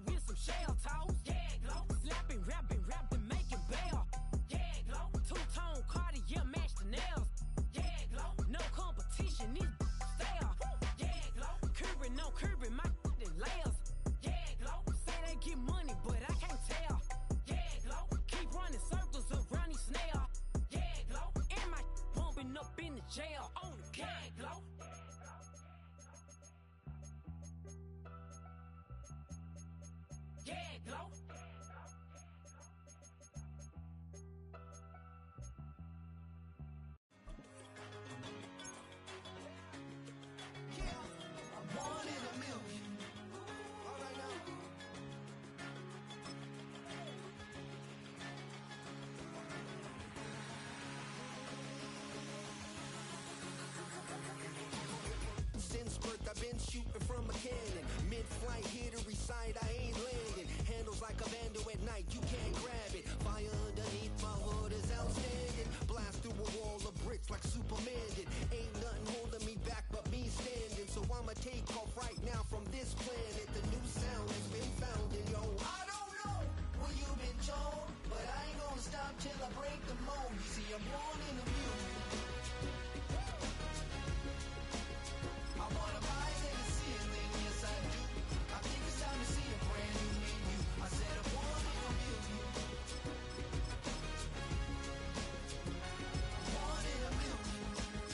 with some shell toes. Yeah, glow. Slapping, rapping, making bail. Yeah, glow. Two-tone Cartier match the nails. Yeah, glow. No competition, these stale. Yeah, glow. Curbing, no curbing, my layers. Yeah, glow. Say they get money, but I can't tell. Yeah, glow. Keep running circles around these snail. Yeah, glow. And my bumping up in the jail. On the gang, glow. Yeah, glow. One in a million. All right now. Since birth, I've been shooting from a cannon. Mid-flight, here to recite, I ain't landing. Handles like a vandal at night, you can't grab it. Fire underneath my hood is outstanding. Blast through a wall of bricks like Superman did. Ain't nothing holding me back but me standing. So I'ma take off right now from this planet. The new sound has been found in yo. I don't know what you've been told, but I ain't gonna stop till I break the mold. You see, I'm born in the music. I wanna rise in the ceiling, yes I do. I think it's time to see a brand new menu. I said I'm born in a million. Born in a million.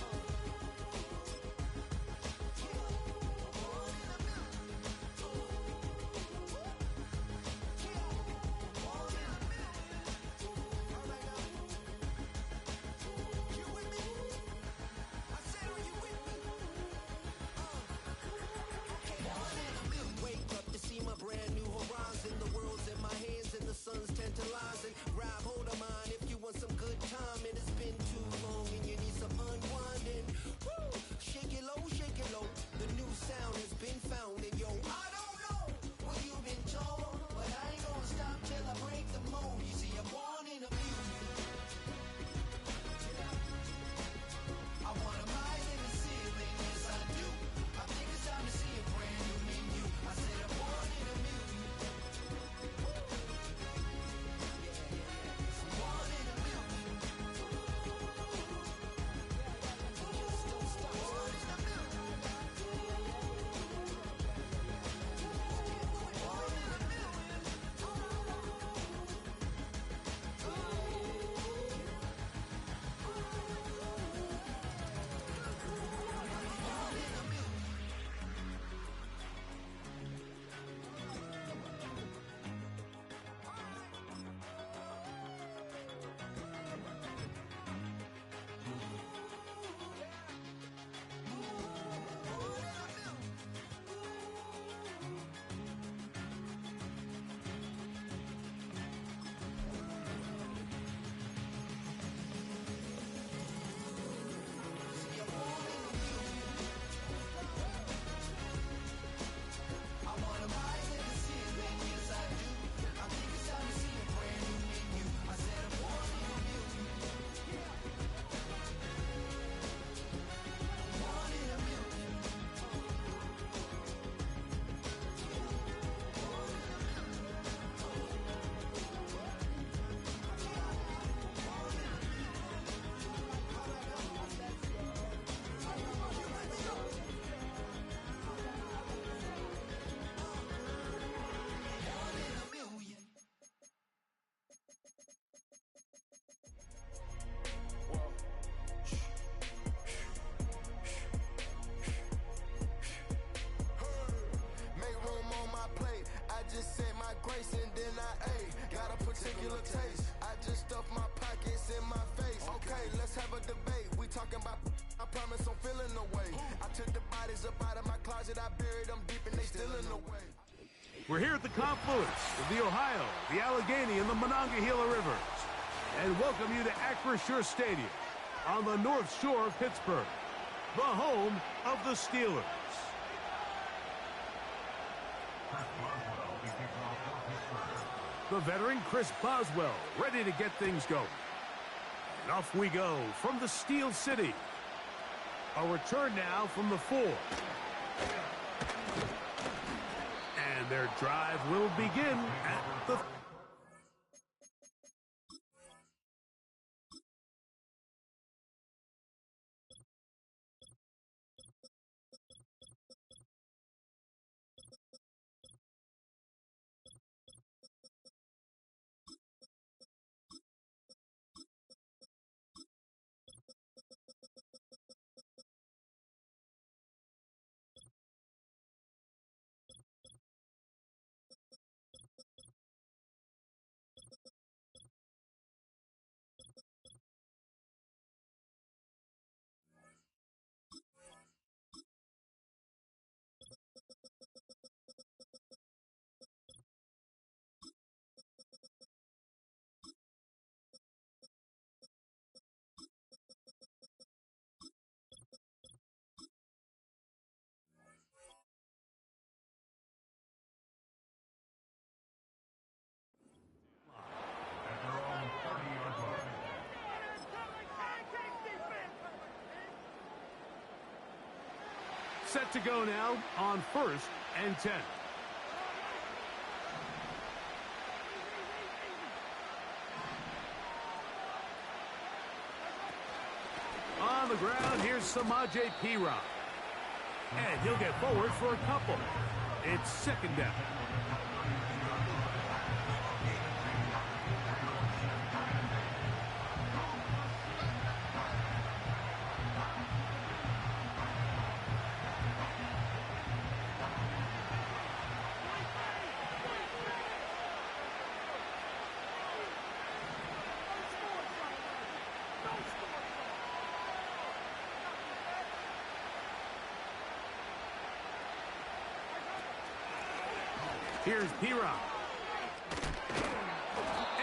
promise I'm feeling the way. I took the bodies up out of my closet, I buried them deep and they still in the way. We're here at the confluence of the Ohio, the Allegheny, and the Monongahela Rivers, and welcome you to Acrisure Stadium on the North Shore of Pittsburgh, the home of the Steelers. The veteran Chris Boswell ready to get things going. And off we go from the Steel City. A return now from the 4. And their drive will begin at the... Set to go now on 1st and 10. On the ground, here's Samaje Perine. And he'll get forward for a couple. It's 2nd down. Here's Perine.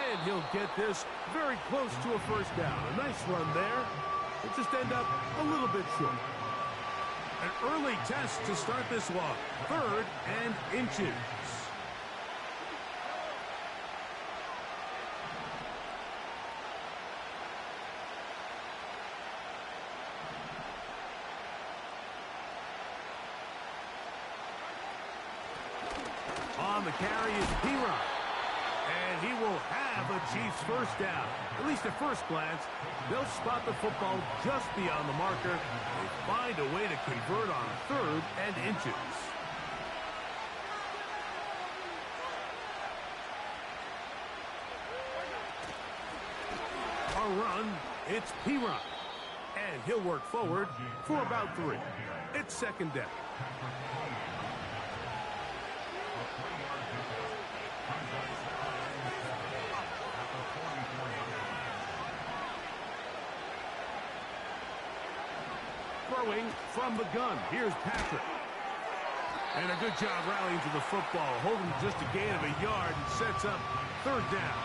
And he'll get this very close to a 1st down. A nice run there. It just end up a little bit short. An early test to start this one. 3rd and inches. On the carry is Perine. And he will have a Chiefs 1st down. At least at first glance, they'll spot the football just beyond the marker. They find a way to convert on 3rd and inches. A run, it's Perine. And he'll work forward for about 3. It's 2nd down. Throwing from the gun. Here's Patrick. And a good job rallying to the football, holding just a gain of a yard and sets up 3rd down.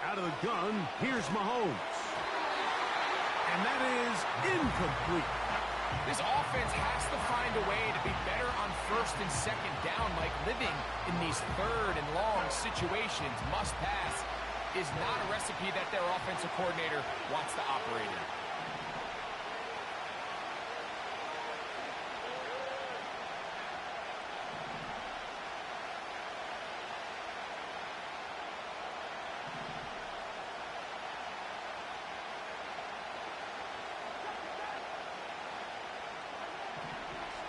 Out of the gun, here's Mahomes. And that is incomplete. This offense has to find a way to be better on 1st and 2nd down, like living in these 3rd and long situations. Must pass is not a recipe that their offensive coordinator wants to operate in.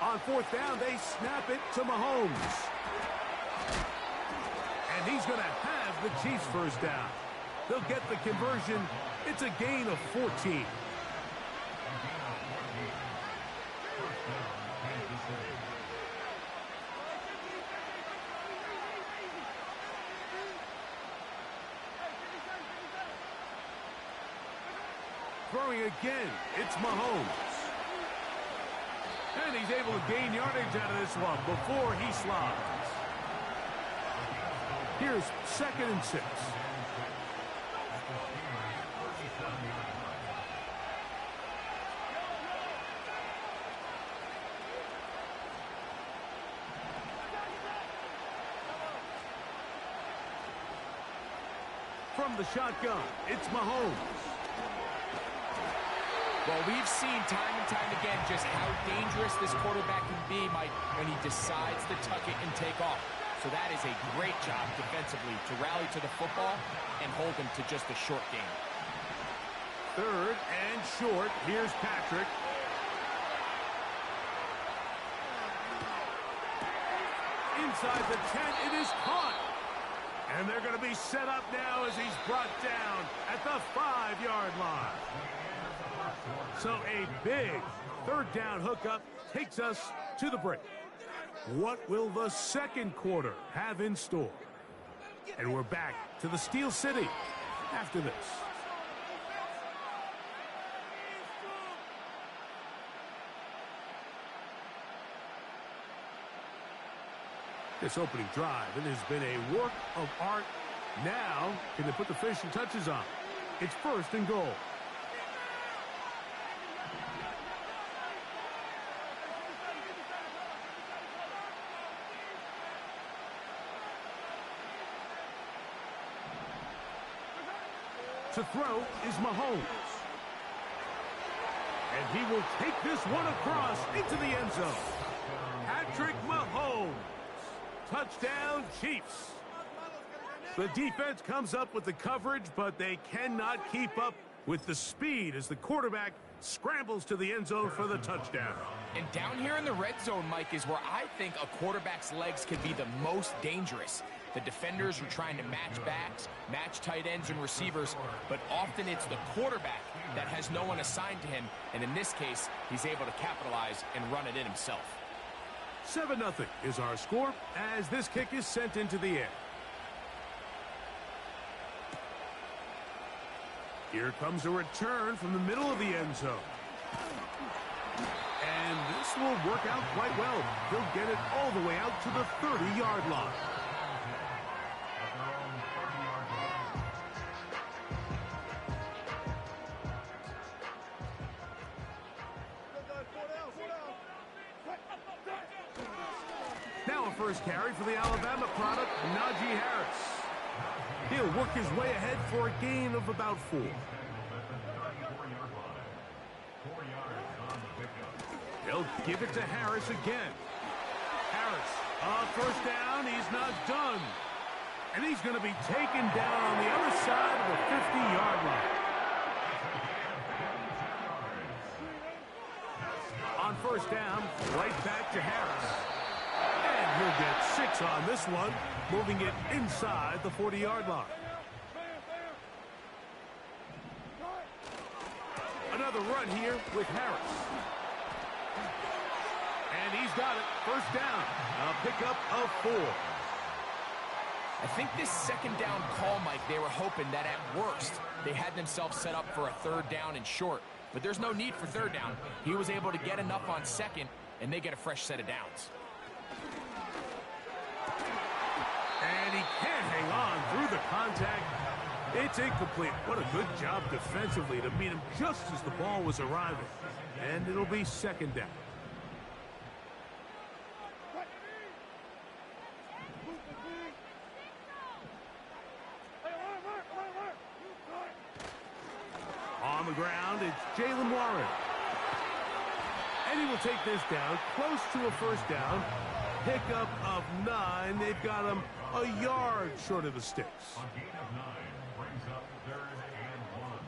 On 4th down, they snap it to Mahomes. And he's going to have the Chiefs 1st down. They'll get the conversion. It's a gain of 14. Throwing again, it's Mahomes. And he's able to gain yardage out of this one before he slides. Here's 2nd and 6. From the shotgun, it's Mahomes. Well, we've seen time and time again just how dangerous this quarterback can be, Mike, when he decides to tuck it and take off. So that is a great job defensively to rally to the football and hold him to just a short game. 3rd and short. Here's Patrick. Inside the 10, it is caught. And they're going to be set up now as he's brought down at the 5-yard line. So a big 3rd down hookup takes us to the break. What will the 2nd quarter have in store? And we're back to the Steel City after this. This opening drive, it has been a work of art. Now, can they put the finishing touches on? It's 1st and goal. To throw is Mahomes. And he will take this one across into the end zone. Patrick Mahomes. Touchdown, Chiefs. The defense comes up with the coverage, but they cannot keep up with the speed as the quarterback scrambles to the end zone for the touchdown. And down here in the red zone, Mike, is where I think a quarterback's legs can be the most dangerous. The defenders are trying to match backs, match tight ends and receivers, but often it's the quarterback that has no one assigned to him, and in this case, he's able to capitalize and run it in himself. 7-0 is our score as this kick is sent into the air. Here comes a return from the middle of the end zone. And this will work out quite well. He'll get it all the way out to the 30-yard line. Now a first carry for the Alabama product, Najee Harris. He'll work his way ahead for a gain of about 4. They'll give it to Harris again. Harris, first down, he's not done. And he's going to be taken down on the other side of the 50-yard line. On first down, right back to Harris. And he'll get 6 on this one, moving it inside the 40-yard line. Another run here with Harris. And he's got it. First down. A pickup of 4. I think this second down call, Mike, they were hoping that at worst they had themselves set up for a 3rd down and short. But there's no need for 3rd down. He was able to get enough on 2nd, and they get a fresh set of downs. And he can't hang on through the contact. It's incomplete. What a good job defensively to meet him just as the ball was arriving. And it'll be 2nd down. On the ground, it's Jalen Warren. And he will take this down close to a first down. Pickup of 9. They've got him a yard short of the sticks. A gain of 9 brings up 3rd and 1.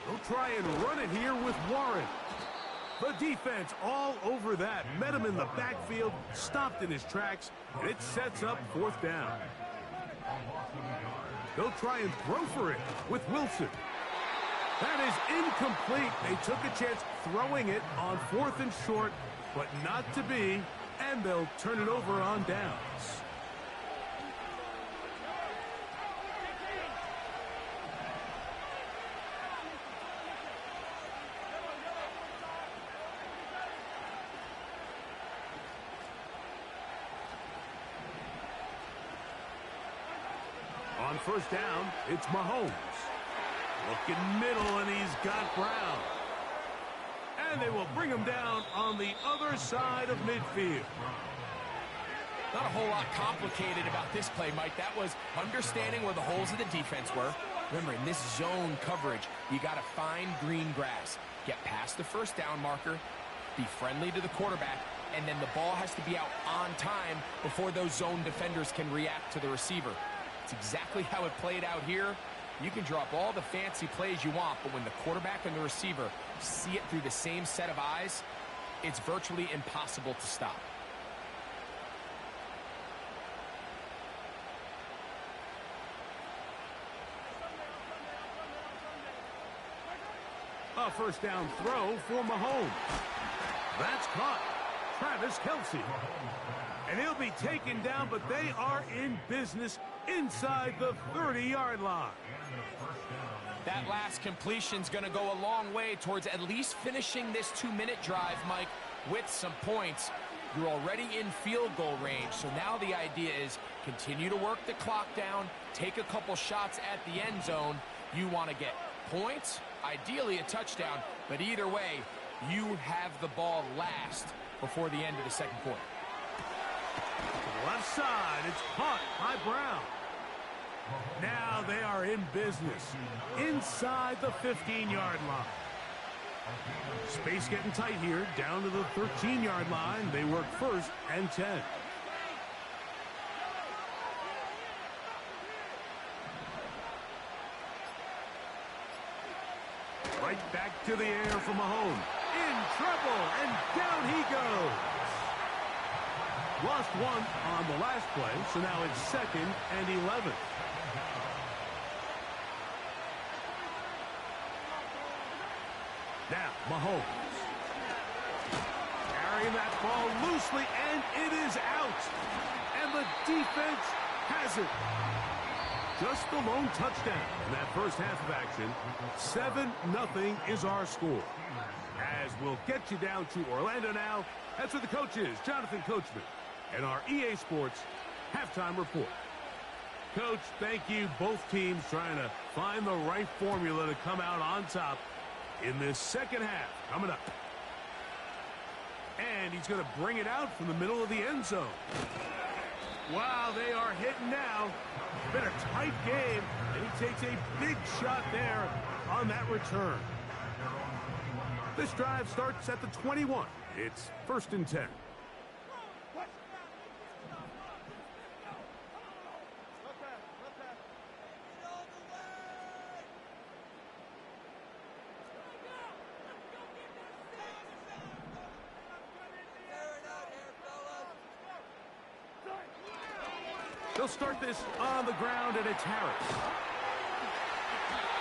They'll try and run it here with Warren. The defense all over that. Met him in the backfield, stopped in his tracks, and it sets up 4th down. They'll try and throw for it with Wilson. That is incomplete. They took a chance throwing it on 4th and short, but not to be, and they'll turn it over on downs. On 1st down, it's Mahomes. Looking middle, and he's got Brown. And they will bring him down on the other side of midfield. Not a whole lot complicated about this play, Mike. That was understanding where the holes of the defense were. Remember, in this zone coverage, you got to find green grass. Get past the 1st down marker, be friendly to the quarterback, and then the ball has to be out on time before those zone defenders can react to the receiver. It's exactly how it played out here. You can drop all the fancy plays you want, but when the quarterback and the receiver see it through the same set of eyes, it's virtually impossible to stop. A 1st down throw for Mahomes. That's caught. Travis Kelce. And he'll be taken down, but they are in business inside the 30-yard line. That last completion's going to go a long way towards at least finishing this 2-minute drive, Mike, with some points. You're already in field goal range, so now the idea is continue to work the clock down, take a couple shots at the end zone. You want to get points, ideally a touchdown, but either way, you have the ball last before the end of the 2nd quarter. Left side, it's caught by Brown. Now they are in business inside the 15-yard line. Space getting tight here, down to the 13-yard line. They work 1st and 10. Right back to the air for Mahomes. In trouble, and down he goes. Lost 1 on the last play, so now it's 2nd and 11. Now, Mahomes. Carrying that ball loosely, and it is out. And the defense has it. Just the lone touchdown in that 1st half of action. 7-0 is our score. As we'll get you down to Orlando now. That's where the coach is, Jonathan Coachman, and our EA Sports halftime report. Coach, thank you. Both teams trying to find the right formula to come out on top in this 2nd half. Coming up. And he's going to bring it out from the middle of the end zone. Wow, they are hitting now. Been a tight game, and he takes a big shot there on that return. This drive starts at the 21. It's 1st and 10. They'll start this on the ground, and it's Harris.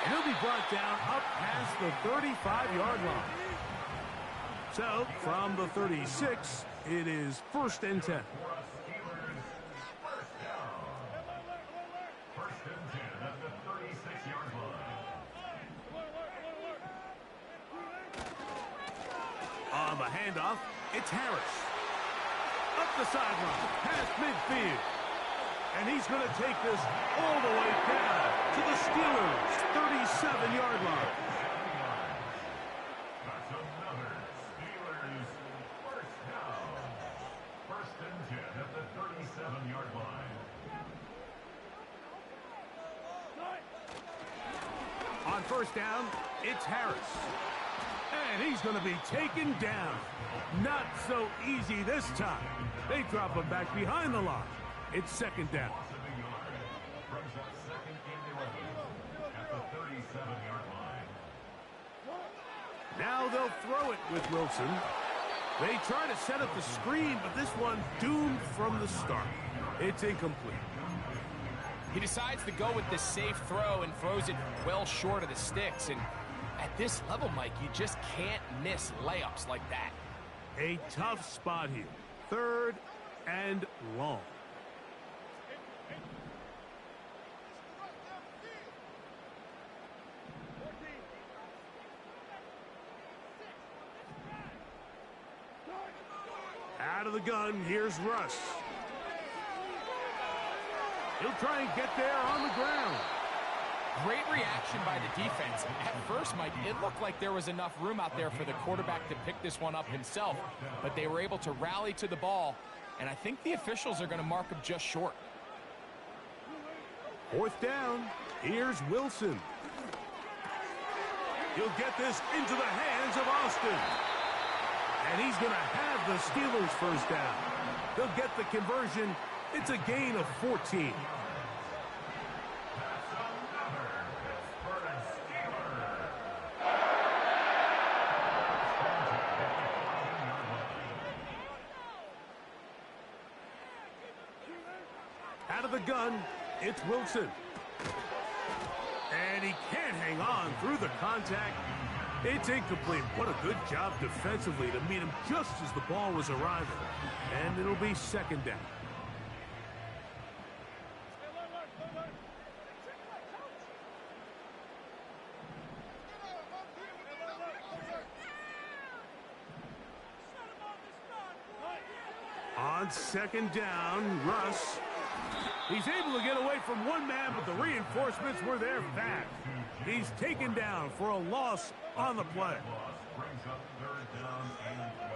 And he'll be brought down up past the 35-yard line. So, from the 36, it is 1st and 10. On the handoff, it's Harris. Up the sideline, past midfield. And he's going to take this all the way down to the Steelers' 37-yard line. That's another Steelers 1st down. 1st and 10 at the 37-yard line. On 1st down, it's Harris. And he's going to be taken down. Not so easy this time. They drop him back behind the line. It's 2nd down. Brings up 2nd and 11 at the 37-yard line. Now they'll throw it with Wilson. They try to set up the screen, but this one doomed from the start. It's incomplete. He decides to go with the safe throw and throws it well short of the sticks. And at this level, Mike, you just can't miss layups like that. A tough spot here. 3rd and long. Out of the gun, here's Russ. He'll try and get there on the ground. Great reaction by the defense. At first, Mike, it looked like there was enough room out there for the quarterback to pick this one up himself, but they were able to rally to the ball, and I think the officials are going to mark him just short. 4th down, here's Wilson. He'll get this into the hands of Austin. And he's going to have the Steelers' first down. They'll get the conversion. It's a gain of 14. Out of the gun, it's Wilson. And he can't hang on through the contact. It's incomplete. What a good job defensively to meet him just as the ball was arriving. And it'll be 2nd down. On 2nd down, Russ. He's able to get away from one man, but the reinforcements were there fast. He's taken down for a loss on the play. Brings up 3rd down and 12.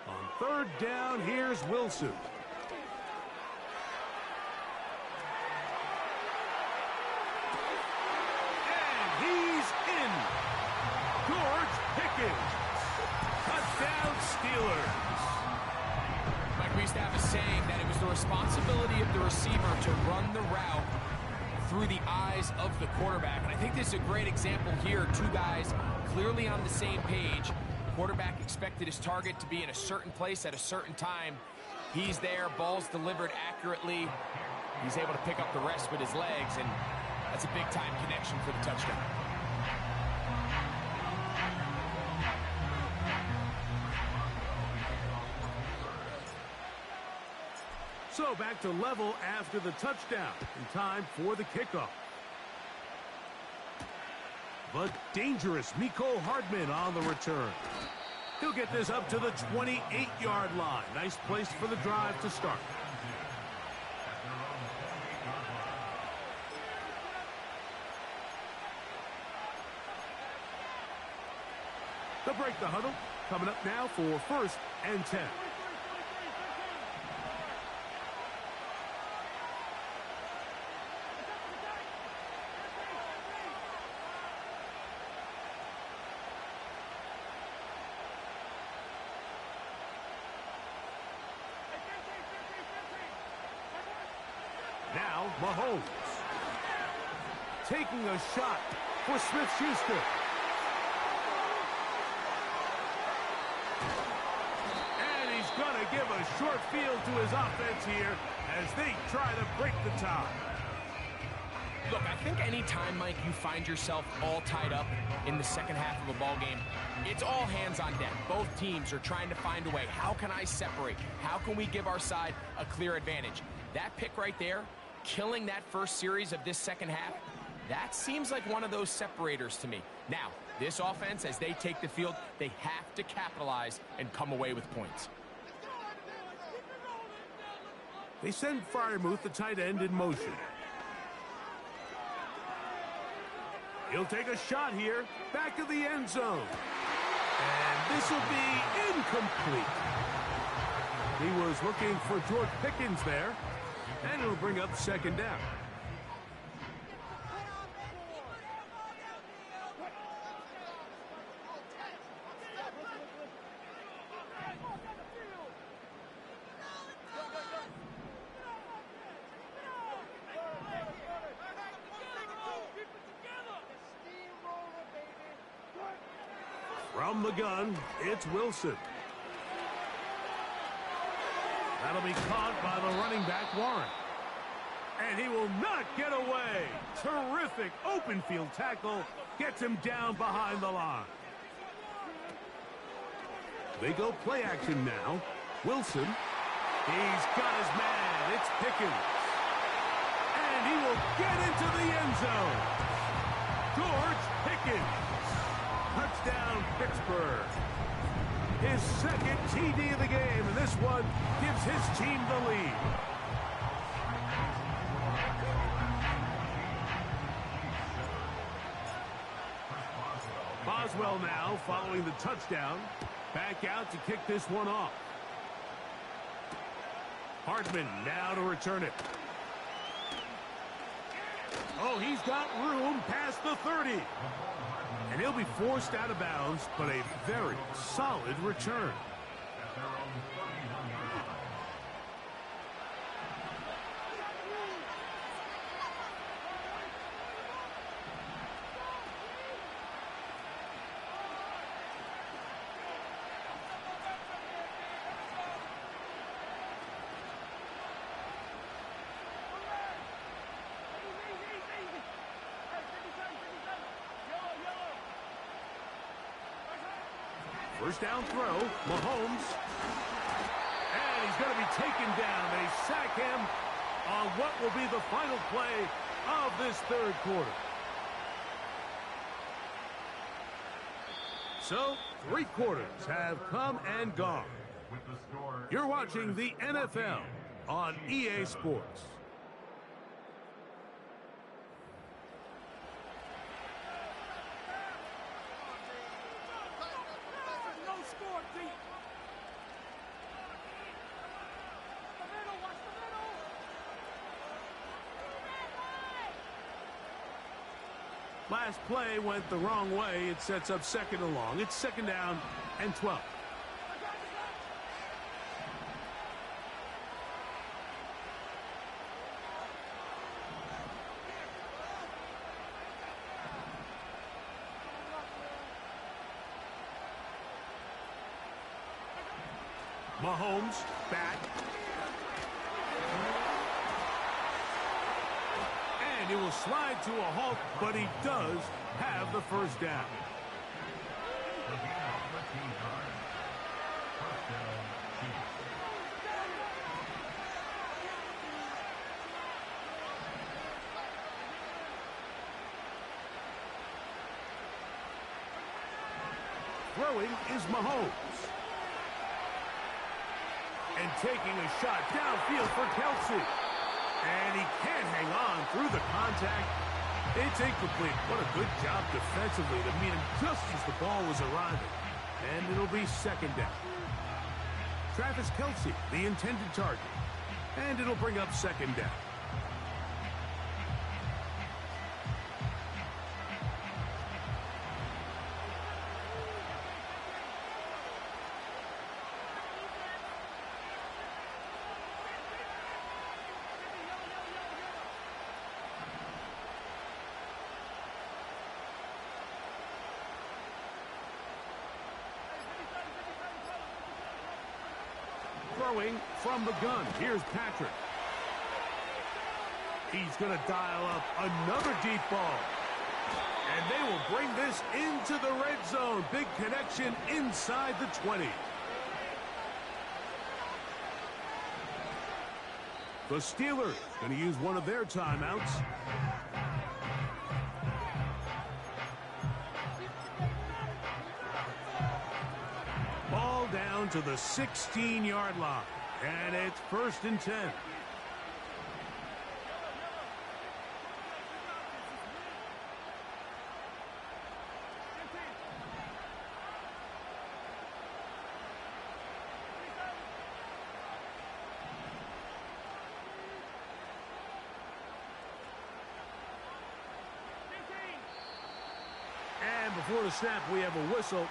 On 3rd down, here's Wilson. And he's in. George Pickens. Touchdown Steelers. Mike, we used to have a saying that it was the responsibility of the receiver to run the route through the eyes of the quarterback. And I think this is a great example here. 2 guys clearly on the same page. Quarterback expected his target to be in a certain place at a certain time. He's there, ball's delivered accurately. He's able to pick up the rest with his legs, and that's a big-time connection for the touchdown. So back to level after the touchdown. In time for the kickoff. But dangerous Mecole Hardman on the return. He'll get this up to the 28-yard line. Nice place for the drive to start. They'll break the huddle. Coming up now for 1st and 10. Now, Mahomes. Taking a shot for Smith-Schuster. And he's going to give a short field to his offense here as they try to break the tie. Look, I think any time, Mike, you find yourself all tied up in the second half of a ball game, it's all hands on deck. Both teams are trying to find a way. How can I separate? How can we give our side a clear advantage? That pick right there, killing that first series of this second half, that seems like one of those separators to me. Now, this offense, as they take the field, they have to capitalize and come away with points. They send Freiermuth, the tight end, in motion. He'll take a shot here, back of the end zone. And this will be incomplete. He was looking for George Pickens there, and it'll bring up 2nd down. From the gun, it's Wilson. That'll be caught by the running back, Warren. And he will not get away. Terrific open field tackle. Gets him down behind the line. They go play action now. Wilson. He's got his man. It's Pickens. And he will get into the end zone. George Pickens. Touchdown, Pittsburgh. His second TD of the game, and this one gives his team the lead. Boswell now following the touchdown. Back out to kick this one off. Hartman now to return it. Oh, he's got room past the 30. And he'll be forced out of bounds, but a very solid return. First down throw, Mahomes. And he's going to be taken down. They sack him on what will be the final play of this third quarter. So, 3 quarters have come and gone. You're watching the NFL on EA Sports. Last play went the wrong way. It sets up second and long. It's second down and 12. Mahomes back. And he will slide to a halt, but he does have the first down. Throwing is Mahomes. And taking a shot downfield for Kelsey. And he can't hang on through the contact. It's incomplete. What a good job defensively to meet him just as the ball was arriving. And it'll be second down. Travis Kelsey, the intended target. And it'll bring up second down. Throwing from the gun. Here's Patrick. He's going to dial up another deep ball. And they will bring this into the red zone. Big connection inside the 20. The Steelers going to use one of their timeouts. Ball down to the 16-yard line. And it's first and 10. And before the snap, we have a whistle.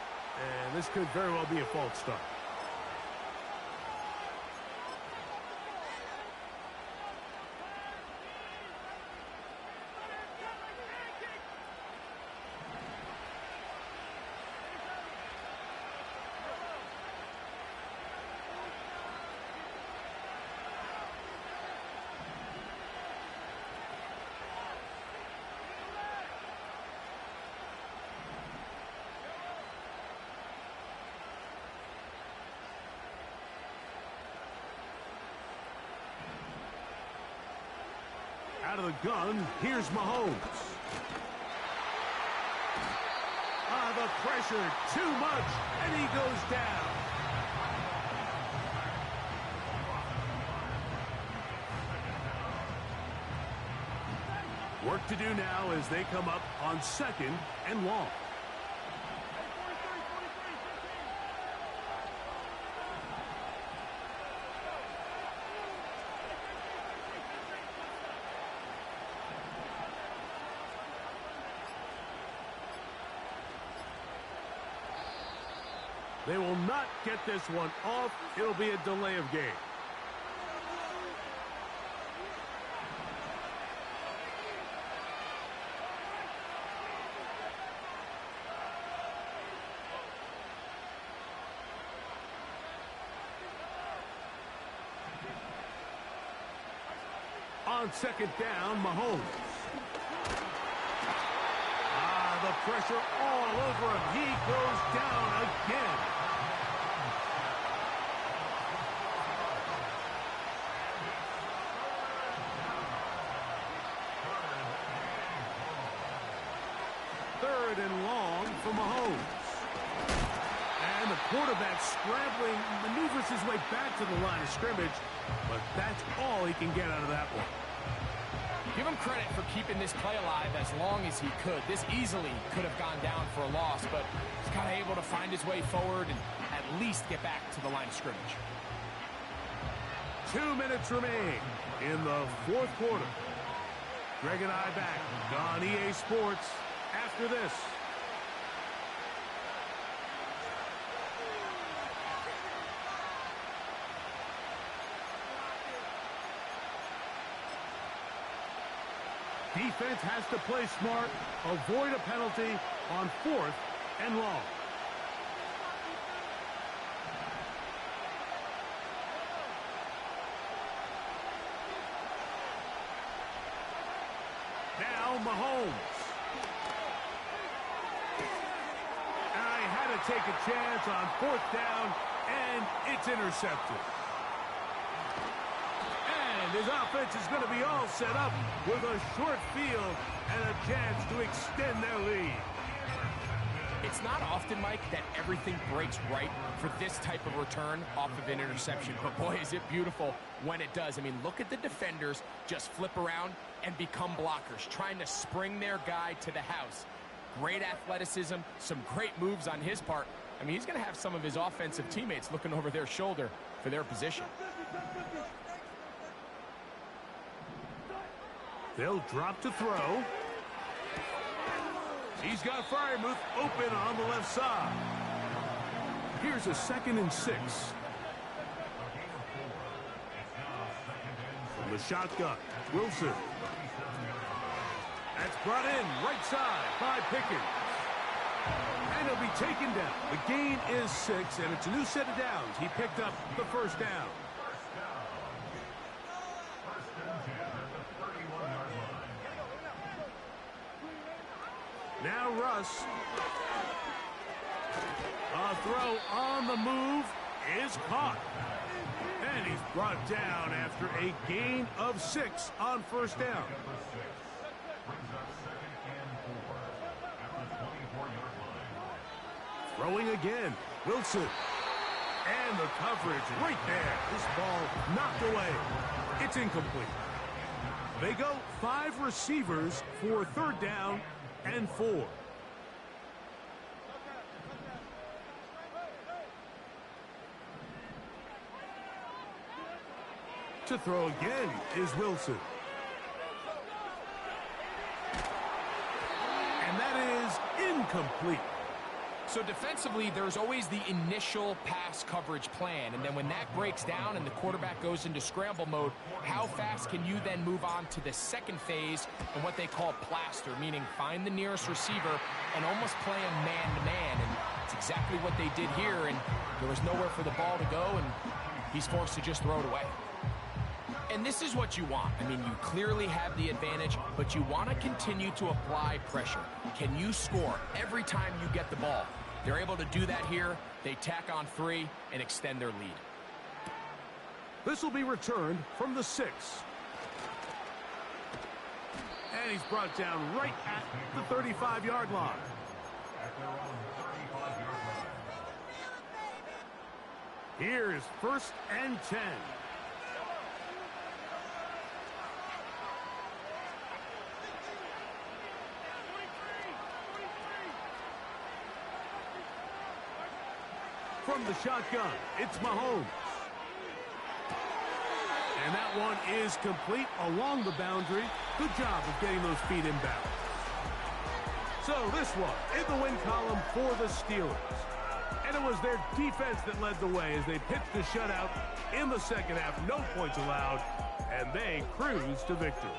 And this could very well be a false start. Out of the gun, here's Mahomes. The pressure, too much, and he goes down. Work to do now as they come up on 2nd and long. They will not get this one off. It'll be a delay of game. On 2nd down, Mahomes. The pressure all over him. He goes down again. Third and long for Mahomes. And the quarterback scrambling, maneuvers his way back to the line of scrimmage, but that's all he can get out of that one. Give him credit for keeping this play alive as long as he could. This easily could have gone down for a loss, but he's kind of able to find his way forward and at least get back to the line of scrimmage. 2 minutes remain in the 4th quarter. Greg and I back on EA Sports after this. Defense has to play smart, avoid a penalty on 4th and long. Now Mahomes. And I had to take a chance on 4th down, and it's intercepted. His offense is going to be all set up with a short field and a chance to extend their lead. It's not often, Mike, that everything breaks right for this type of return off of an interception. But boy, is it beautiful when it does. I mean, look at the defenders just flip around and become blockers, trying to spring their guy to the house. Great athleticism, some great moves on his part. I mean, he's going to have some of his offensive teammates looking over their shoulder for their position. They'll drop to throw. He's got Freiermuth open on the left side. Here's a 2nd and 6. From the shotgun, Wilson. That's brought in right side by Pickens. And he'll be taken down. The gain is 6, and it's a new set of downs. He picked up the 1st down. Now Russ. A throw on the move is caught. And he's brought down after a gain of 6 on 1st down. Throwing again. Wilson. And the coverage right there. This ball knocked away. It's incomplete. They go 5 receivers for 3rd down and 4. To throw again is Wilson. And that is incomplete. So defensively, there's always the initial pass coverage plan, and then when that breaks down and the quarterback goes into scramble mode, how fast can you then move on to the 2nd phase and what they call plaster, meaning find the nearest receiver and almost play him man-to-man, and it's exactly what they did here, and there was nowhere for the ball to go, and he's forced to just throw it away. And this is what you want. I mean, you clearly have the advantage, but you want to continue to apply pressure. Can you score every time you get the ball? They're able to do that here. They tack on 3 and extend their lead. This will be returned from the 6. And he's brought down right at the 35-yard line. At their own 35-yard line. Here is 1st and 10. From the shotgun, it's Mahomes. And that one is complete along the boundary. Good job of getting those feet inbound. So this one in the win column for the Steelers. And it was their defense that led the way as they pitched a shutout in the second half. No points allowed, and they cruised to victory.